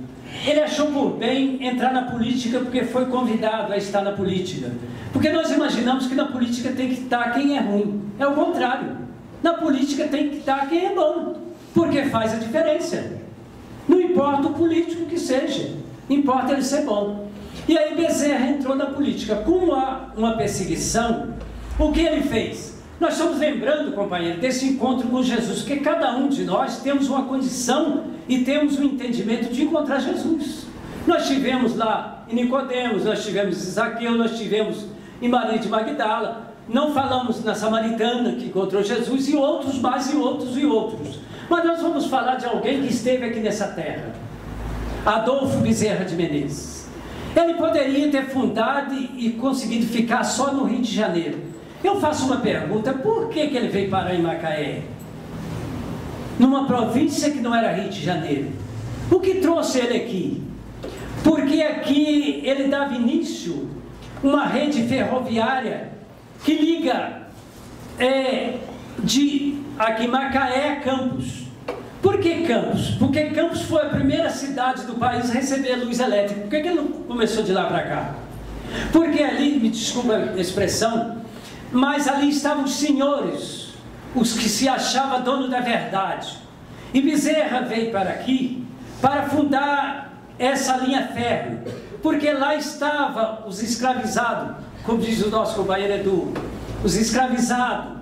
ele achou por bem entrar na política, porque foi convidado a estar na política. Porque nós imaginamos que na política tem que estar quem é ruim. É o contrário. Na política tem que estar quem é bom, porque faz a diferença. Não importa o político que seja, importa ele ser bom. E aí Bezerra entrou na política. Como há uma perseguição, o que ele fez? Nós estamos lembrando, companheiro, desse encontro com Jesus, porque cada um de nós temos uma condição e temos um entendimento de encontrar Jesus. Nós tivemos lá em Nicodemos, nós tivemos em Zaqueu, nós tivemos em Maria de Magdala, não falamos na samaritana que encontrou Jesus, e outros mais, e outros, e outros. Mas nós vamos falar de alguém que esteve aqui nessa terra, Adolfo Bezerra de Menezes. Ele poderia ter fundado e conseguido ficar só no Rio de Janeiro. Eu faço uma pergunta: por que ele veio parar em Macaé? Numa província que não era Rio de Janeiro. O que trouxe ele aqui? Porque aqui ele dava início a uma rede ferroviária que liga aqui Macaé a Campos. Por que Campos? Porque Campos foi a primeira cidade do país a receber luz elétrica. Por que ele não começou de lá para cá? Porque ali, me desculpa a expressão, mas ali estavam os senhores, os que se achavam dono da verdade. E Bezerra veio para aqui para fundar essa linha férrea, porque lá estavam os escravizados, como diz o nosso companheiro Edu, os escravizados,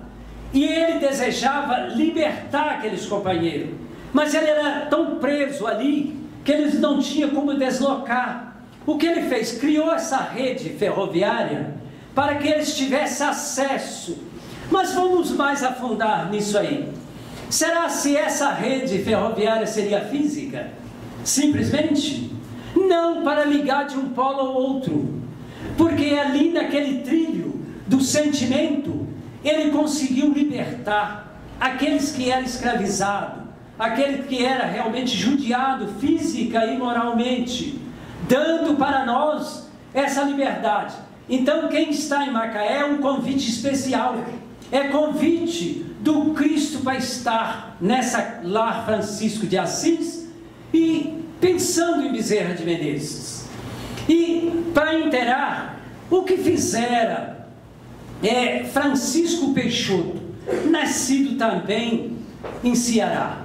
e ele desejava libertar aqueles companheiros, mas ele era tão preso ali, que eles não tinham como deslocar. O que ele fez? Criou essa rede ferroviária, para que eles tivessem acesso. Mas vamos mais afundar nisso aí. Será se essa rede ferroviária seria física? Simplesmente? Não, para ligar de um polo ao outro. Porque ali naquele trilho do sentimento, ele conseguiu libertar aqueles que eram escravizados, aquele que era realmente judiado física e moralmente, dando para nós essa liberdade. Então quem está em Macaé é um convite especial, é convite do Cristo para estar nessa Lar Francisco de Assis e pensando em Bezerra de Menezes. E para inteirar, o que fizera Francisco Peixoto, nascido também em Ceará.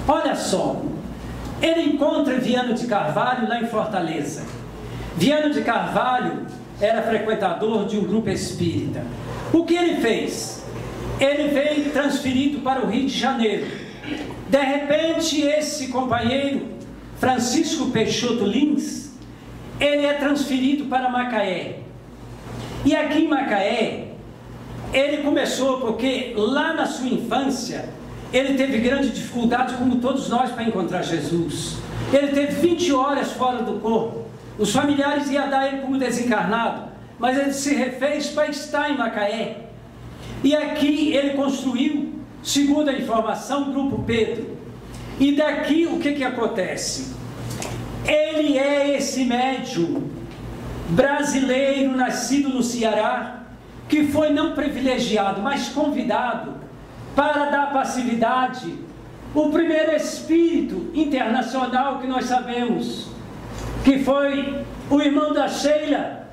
Olha só, ele encontra Viano de Carvalho lá em Fortaleza. Viano de Carvalho era frequentador de um grupo espírita. O que ele fez? Ele veio transferido para o Rio de Janeiro. De repente, esse companheiro, Francisco Peixoto Lins, ele é transferido para Macaé. E aqui em Macaé, ele começou porque lá na sua infância, ele teve grande dificuldade, como todos nós, para encontrar Jesus. Ele teve 20 horas fora do corpo. Os familiares iam dar ele como desencarnado, mas ele se refez para estar em Macaé. E aqui ele construiu, segundo a informação, o Grupo Pedro. E daqui o que acontece? Ele é esse médium brasileiro, nascido no Ceará, que foi não privilegiado, mas convidado para dar passividade. O primeiro espírito internacional que nós sabemos, que foi o irmão da Sheila,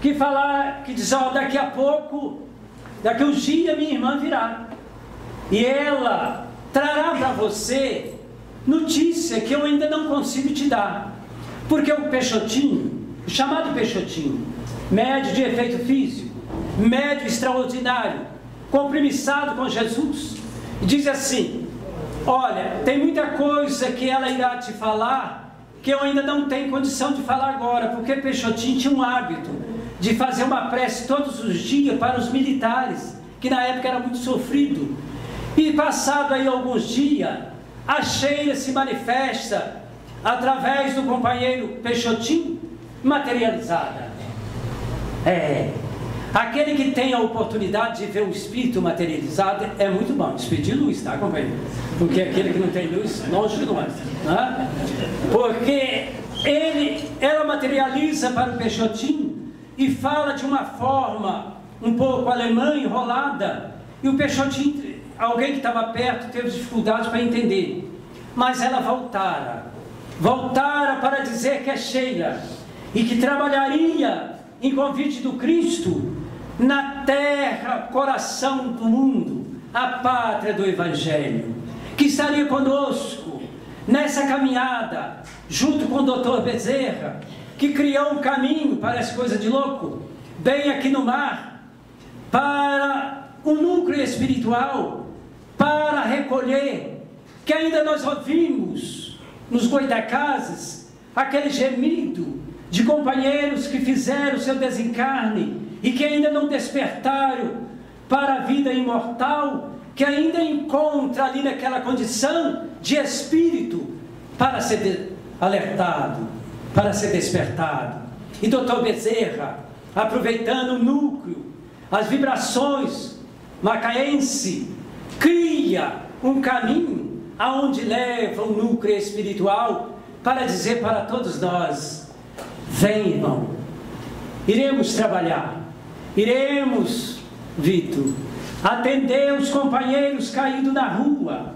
que diz, ó, daqui a pouco, daqui uns dias minha irmã virá, e ela trará para você notícia que eu ainda não consigo te dar, porque o Peixotinho, o chamado Peixotinho, médio de efeito físico, médio extraordinário, compromissado com Jesus, diz assim: olha, tem muita coisa que ela irá te falar que eu ainda não tenho condição de falar agora, porque Peixotinho tinha um hábito de fazer uma prece todos os dias para os militares, que na época era muito sofrido. E passado aí alguns dias, a Sheila se manifesta através do companheiro Peixotinho, materializada. Aquele que tem a oportunidade de ver o espírito materializado é muito bom. Espírito de luz, tá, companheiro? Porque aquele que não tem luz, longe de nós, né? Porque ela materializa para o Peixotinho e fala de uma forma um pouco alemã, enrolada, e o Peixotinho, alguém que estava perto, teve dificuldade para entender. Mas ela voltara para dizer que é Sheila, e que trabalharia em convite do Cristo na terra, coração do mundo, a pátria do Evangelho, que estaria conosco nessa caminhada, junto com o Dr. Bezerra, que criou um caminho, parece coisa de louco, bem aqui no mar, para um núcleo espiritual, para recolher, que ainda nós ouvimos nos Goitacazes, aquele gemido de companheiros que fizeram seu desencarne e que ainda não despertaram para a vida imortal, que ainda encontra ali naquela condição de espírito para ser alertado, para ser despertado. E Dr. Bezerra, aproveitando o núcleo, as vibrações macaense, cria um caminho aonde leva o núcleo espiritual para dizer para todos nós: vem, irmão, iremos trabalhar, iremos, Vitor, atender os companheiros caídos na rua,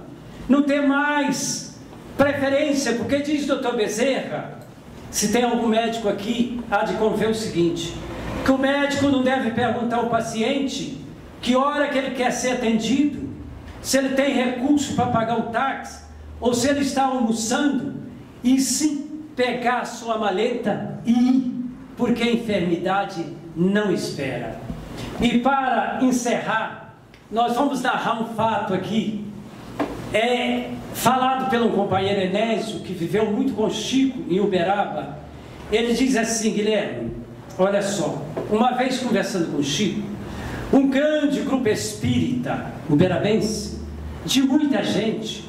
não ter mais preferência, porque diz Dr. Bezerra, se tem algum médico aqui, há de conver o seguinte, que o médico não deve perguntar ao paciente que hora que ele quer ser atendido, se ele tem recurso para pagar o táxi, ou se ele está almoçando, e sim pegar a sua maleta e ir, porque a enfermidade não espera. E para encerrar, nós vamos narrar um fato aqui, falado pelo companheiro Enésio, que viveu muito com Chico em Uberaba. Ele diz assim: Guilherme, olha só, uma vez conversando com Chico, um grande grupo espírita uberabense, de muita gente,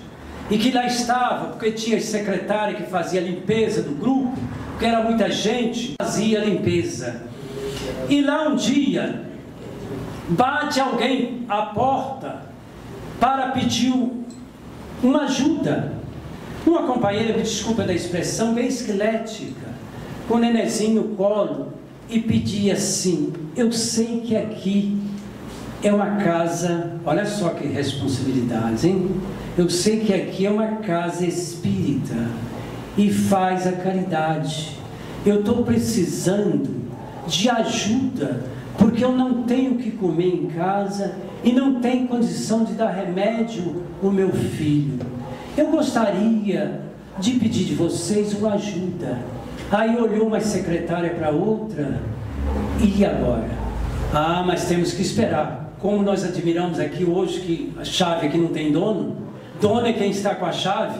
e que lá estava, porque tinha secretária que fazia a limpeza do grupo, porque era muita gente, fazia a limpeza. E lá um dia, bate alguém à porta para pedir uma ajuda. Uma companheira, me desculpa da expressão, bem esquelética, com o nenezinho no colo, e pedia assim: eu sei que aqui é uma casa, olha só que responsabilidade, hein? Eu sei que aqui é uma casa espírita e faz a caridade. Eu estou precisando de ajuda, porque eu não tenho o que comer em casa e não tenho condição de dar remédio ao meu filho. Eu gostaria de pedir de vocês uma ajuda. Aí olhou uma secretária para outra, e agora? Ah, mas temos que esperar. Como nós admiramos aqui hoje que a chave aqui não tem dono, dono é quem está com a chave.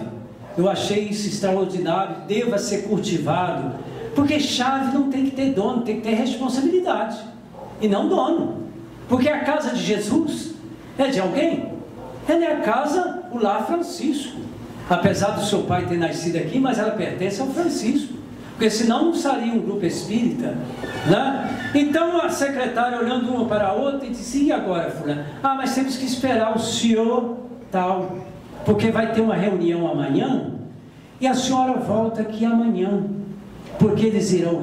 Eu achei isso extraordinário, deva ser cultivado, porque chave não tem que ter dono, tem que ter responsabilidade, e não dono, porque a casa de Jesus é de alguém, ela é a casa, o lar Francisco, apesar do seu pai ter nascido aqui, mas ela pertence ao Francisco, porque senão não seria um grupo espírita, né? Então a secretária olhando uma para a outra e disse: e agora, fulano? Ah, mas temos que esperar o senhor tal, porque vai ter uma reunião amanhã, e a senhora volta aqui amanhã, porque eles irão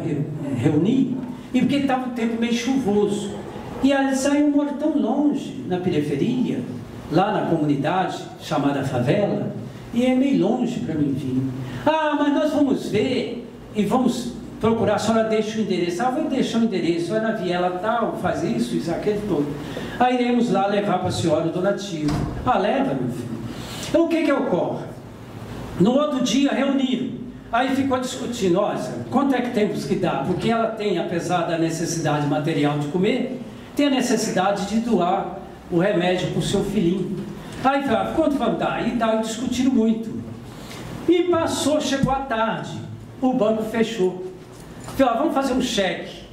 reunir, e porque estava o tempo meio chuvoso, e ela saiu moro tão longe, na periferia, lá na comunidade chamada favela, e é meio longe para mim vir. Ah, mas nós vamos ver e vamos procurar, a senhora deixa o endereço. Ah, vou deixar o endereço, vai na viela tal, faz isso, aquele todo. Aí iremos lá levar para a senhora o donativo. Ah, leva, meu filho. Então o que ocorre? No outro dia reuniram, aí ficou discutindo: olha, quanto é que temos que dar? Porque ela tem, apesar da necessidade material de comer, tem a necessidade de doar o remédio para o seu filhinho. Aí falava: quanto vamos dar? E daí discutiram muito. E passou, chegou a tarde, o banco fechou. Falei: vamos fazer um cheque.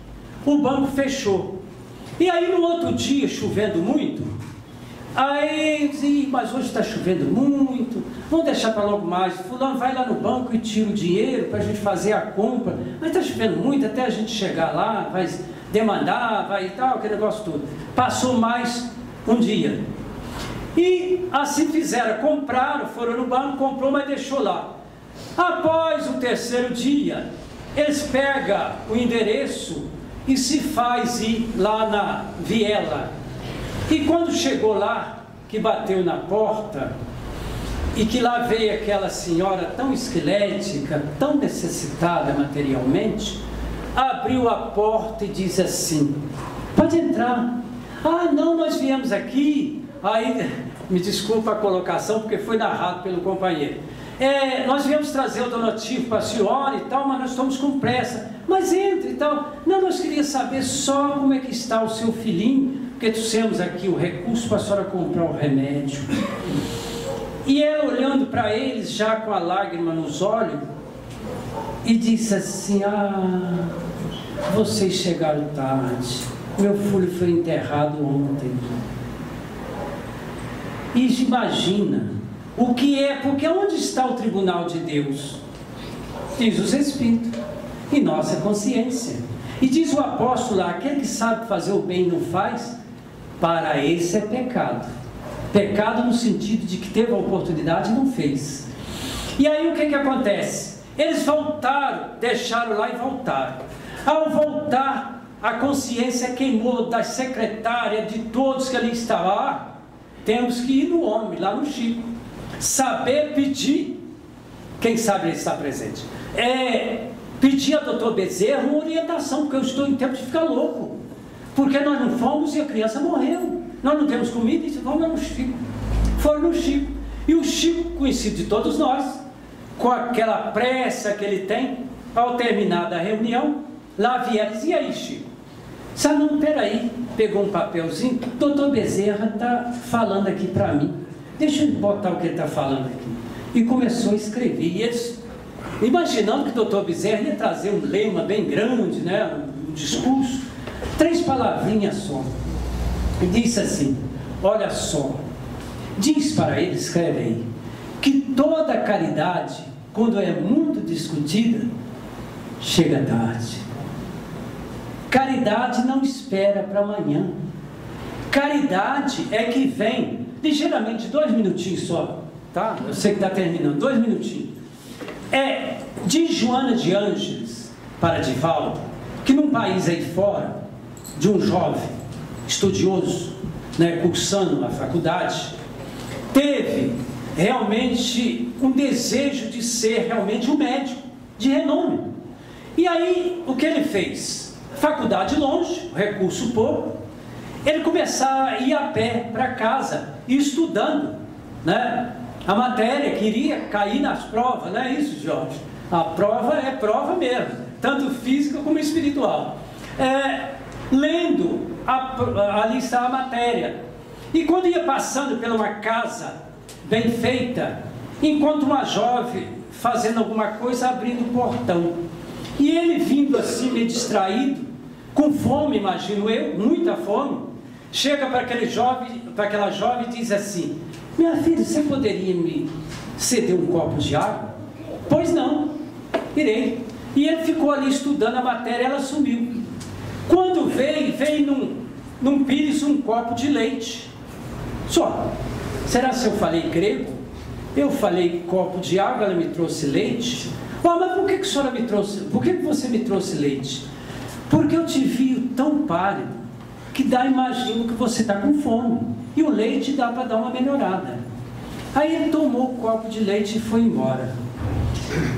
O banco fechou. E aí no outro dia, chovendo muito, aí disse: mas hoje está chovendo muito, vamos deixar para logo mais. Fulano vai lá no banco e tira o dinheiro para a gente fazer a compra. Mas está chovendo muito, até a gente chegar lá, vai demandar, vai e tal, aquele negócio todo. Passou mais um dia. E assim fizeram, compraram, foram no banco, comprou, mas deixou lá. Após o terceiro dia, eles pegam o endereço e se faz ir lá na viela. E quando chegou lá, que bateu na porta, e que lá veio aquela senhora tão esquelética, tão necessitada materialmente, abriu a porta e disse assim: pode entrar. Ah, não, nós viemos aqui. Aí, me desculpa a colocação, porque foi narrado pelo companheiro. Nós viemos trazer o donativo para a senhora e tal, mas nós estamos com pressa. Mas entre e tal. Não, nós queríamos saber só como é que está o seu filhinho, porque trouxemos aqui o recurso para a senhora comprar o remédio. E ela olhando para eles, já com a lágrima nos olhos, e disse assim: vocês chegaram tarde, meu filho foi enterrado ontem. E imagina o que é, porque onde está o tribunal de Deus? Diz os Espíritos, e nossa consciência. E diz o apóstolo lá: aquele que sabe fazer o bem e não faz, para esse é pecado. Pecado no sentido de que teve a oportunidade e não fez. E aí o que acontece? Eles voltaram, deixaram lá e voltaram. Ao voltar, a consciência queimou das secretárias, de todos que ali estavam. Temos que ir no homem, lá no Chico, saber pedir, quem sabe ele está presente, pedir ao doutor Bezerra uma orientação, porque eu estou em tempo de ficar louco, porque nós não fomos e a criança morreu, nós não temos comida, e vamos lá no Chico. Foram no Chico, e o Chico, conhecido de todos nós, com aquela pressa que ele tem, ao terminar da reunião, lá vieram, e aí, Chico? Sabe, não, peraí, pegou um papelzinho, doutor Bezerra está falando aqui para mim, deixa eu botar o que ele está falando aqui. E começou a escrever, e eles, imaginando que o doutor Bezerra ia trazer um lema bem grande, né, um discurso, 3 palavrinhas só, e disse assim: olha só, diz para ele, escreve aí, que toda caridade, quando é muito discutida, chega tarde. Caridade não espera para amanhã. Caridade é que vem, ligeiramente, 2 minutinhos só, tá? Eu sei que está terminando, 2 minutinhos. De Joana de Ângeles para Divaldo, que num país aí fora, de um jovem estudioso, né, cursando a faculdade, teve realmente um desejo de ser realmente um médico de renome. E aí, o que ele fez? Faculdade longe, recurso pouco, ele começava a ir a pé para casa, estudando, né, a matéria que iria cair nas provas, não é isso, Jorge? A prova é prova mesmo, tanto física como espiritual. Lendo, ali está a matéria. E quando ia passando por uma casa bem feita, encontra uma jovem fazendo alguma coisa, abrindo o portão. E ele vindo assim, meio distraído, com fome, imagino eu, muita fome, chega para aquela jovem e diz assim: minha filha, você poderia me ceder um copo de água? Pois não, irei. E ele ficou ali estudando a matéria, ela sumiu. Quando veio num pires um copo de leite. Só, será que eu falei grego? Eu falei copo de água, ela me trouxe leite? Mas por que a senhora me trouxe? Por que você me trouxe leite? Porque eu te vi tão pálido que imagino que você está com fome. E o leite dá para dar uma melhorada. Aí ele tomou o copo de leite e foi embora.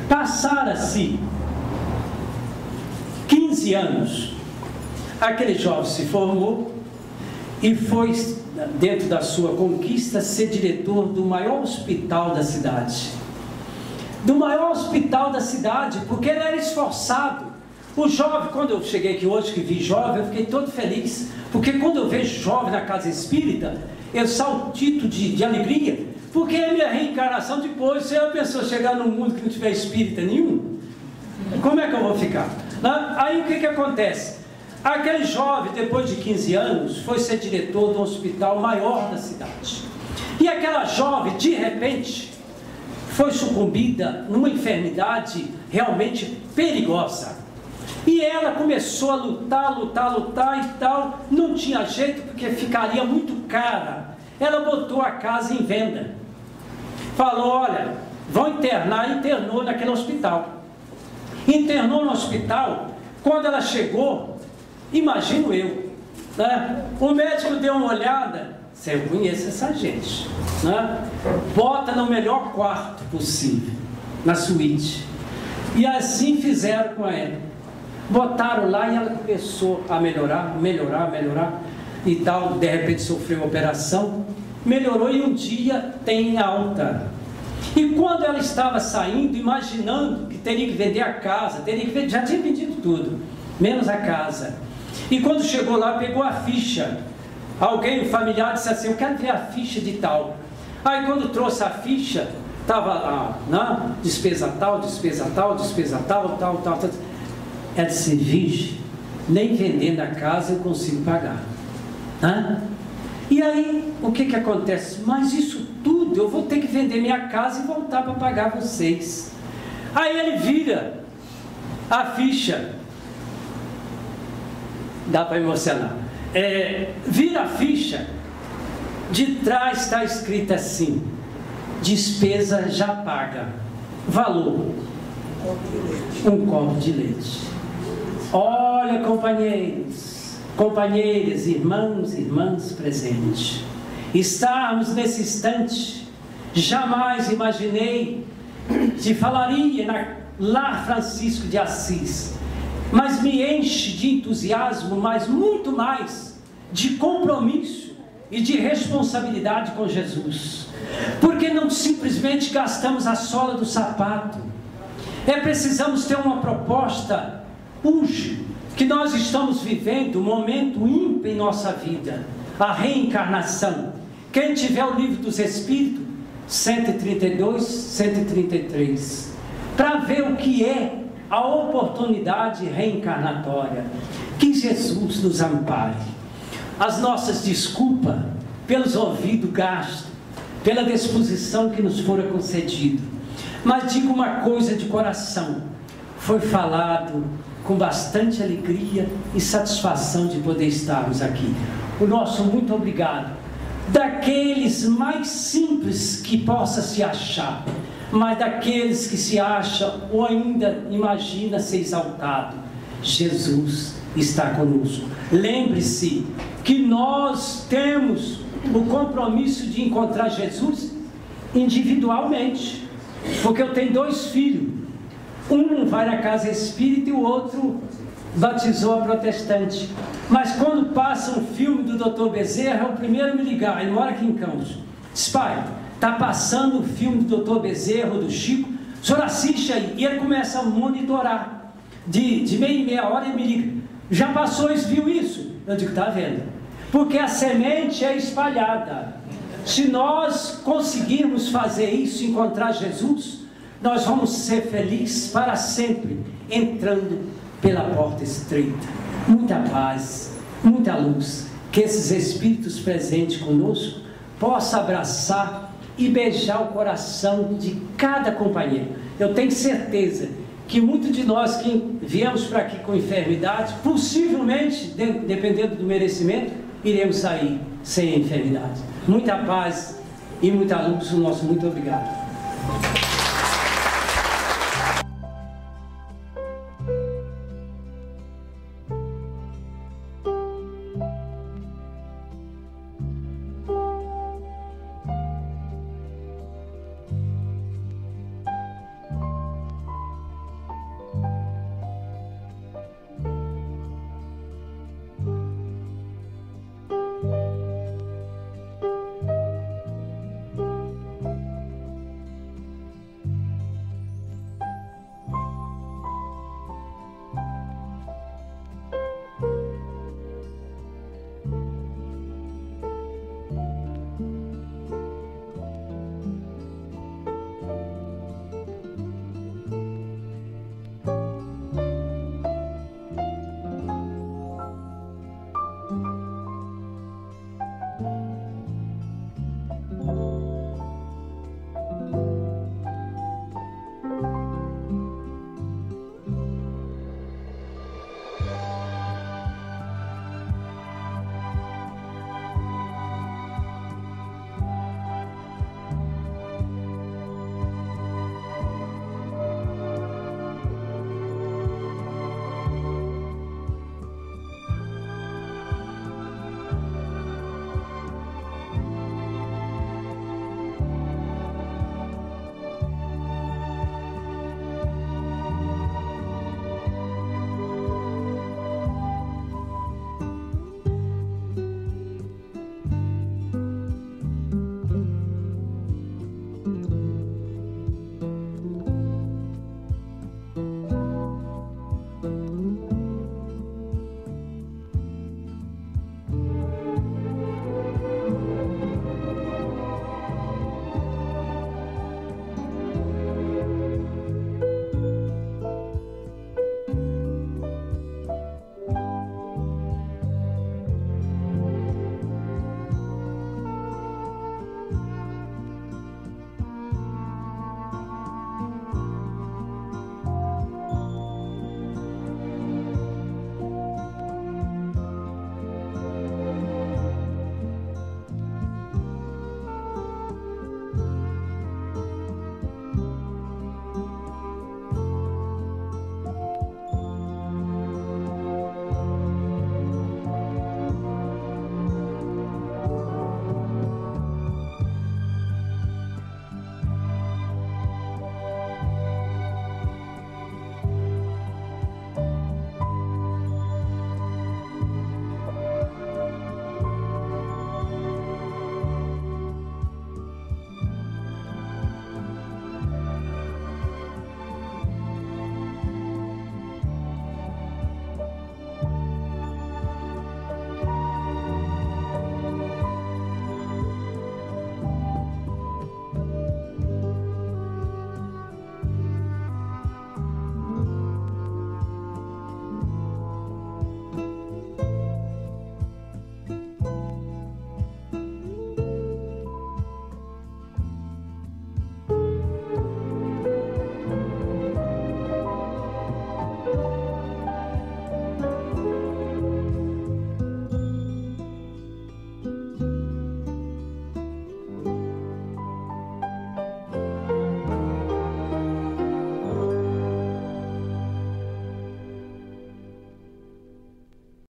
Passaram-se 15 anos. Aquele jovem se formou e foi, dentro da sua conquista, ser diretor do maior hospital da cidade. Do maior hospital da cidade, porque ele era esforçado. O jovem, quando eu cheguei aqui hoje, que vi jovem, eu fiquei todo feliz, porque quando eu vejo jovem na casa espírita, eu saltito de alegria, porque é minha reencarnação depois. Se a pessoa chegar num mundo que não tiver espírita nenhum, como é que eu vou ficar? Aí o que acontece? Aquele jovem, depois de 15 anos, foi ser diretor do hospital maior da cidade. E aquela jovem, de repente, foi sucumbida numa enfermidade realmente perigosa. E ela começou a lutar e tal, não tinha jeito porque ficaria muito cara. Ela botou a casa em venda. Falou: olha, vão internar, internou naquele hospital. Internou no hospital, quando ela chegou, imagino eu, né? O médico deu uma olhada, eu conheço essa gente, né? Bota no melhor quarto possível, na suíte. E assim fizeram com ela. Botaram lá e ela começou a melhorar e tal. De repente sofreu uma operação, melhorou e um dia tem alta. E quando ela estava saindo, imaginando que teria que vender a casa, já tinha vendido tudo, menos a casa. E quando chegou lá, pegou a ficha. Alguém, um familiar, disse assim: eu quero ver a ficha de tal. Aí quando trouxe a ficha, estava lá, né? Despesa tal, despesa tal, despesa tal. Ela disse, vige, nem vendendo a casa eu consigo pagar. Né? E aí, o que acontece? Mas isso tudo, eu vou ter que vender minha casa e voltar para pagar vocês. Aí ele vira a ficha, dá para emocionar, vira a ficha, de trás está escrito assim, despesa já paga, valor, um copo de leite. Olha, companheiros, companheiras, irmãos e irmãs presentes, estarmos nesse instante, jamais imaginei que falaria na Lar Francisco de Assis, mas me enche de entusiasmo, mas muito mais de compromisso e de responsabilidade com Jesus, porque não simplesmente gastamos a sola do sapato, precisamos ter uma proposta hoje, que nós estamos vivendo um momento ímpar em nossa vida, a reencarnação. Quem tiver o Livro dos Espíritos, 132, 133, para ver o que é a oportunidade reencarnatória. Que Jesus nos ampare. As nossas desculpas pelos ouvidos gastos, pela disposição que nos fora concedido. Mas digo uma coisa de coração, foi falado com bastante alegria e satisfação de poder estarmos aqui. O nosso muito obrigado. Daqueles mais simples que possa se achar, mas daqueles que se acham ou ainda imagina ser exaltado, Jesus está conosco. Lembre-se que nós temos o compromisso de encontrar Jesus individualmente, porque eu tenho 2 filhos, um vai na casa espírita e o outro batizou a protestante. Mas quando passa um filme do Dr. Bezerra, é o primeiro a me ligar, ele mora aqui em Campos. Diz, pai, está passando o filme do Dr. Bezerra ou do Chico, o senhor assiste aí. E ele começa a monitorar, de meia em meia hora ele me liga, já passou e viu isso? Eu digo, está vendo? Porque a semente é espalhada. Se nós conseguirmos fazer isso, encontrar Jesus, nós vamos ser felizes para sempre, entrando pela porta estreita. Muita paz, muita luz, que esses Espíritos presentes conosco possam abraçar e beijar o coração de cada companheiro. Eu tenho certeza que muitos de nós que viemos para aqui com enfermidade, possivelmente, dependendo do merecimento, iremos sair sem enfermidade. Muita paz e muita luz, o nosso muito obrigado.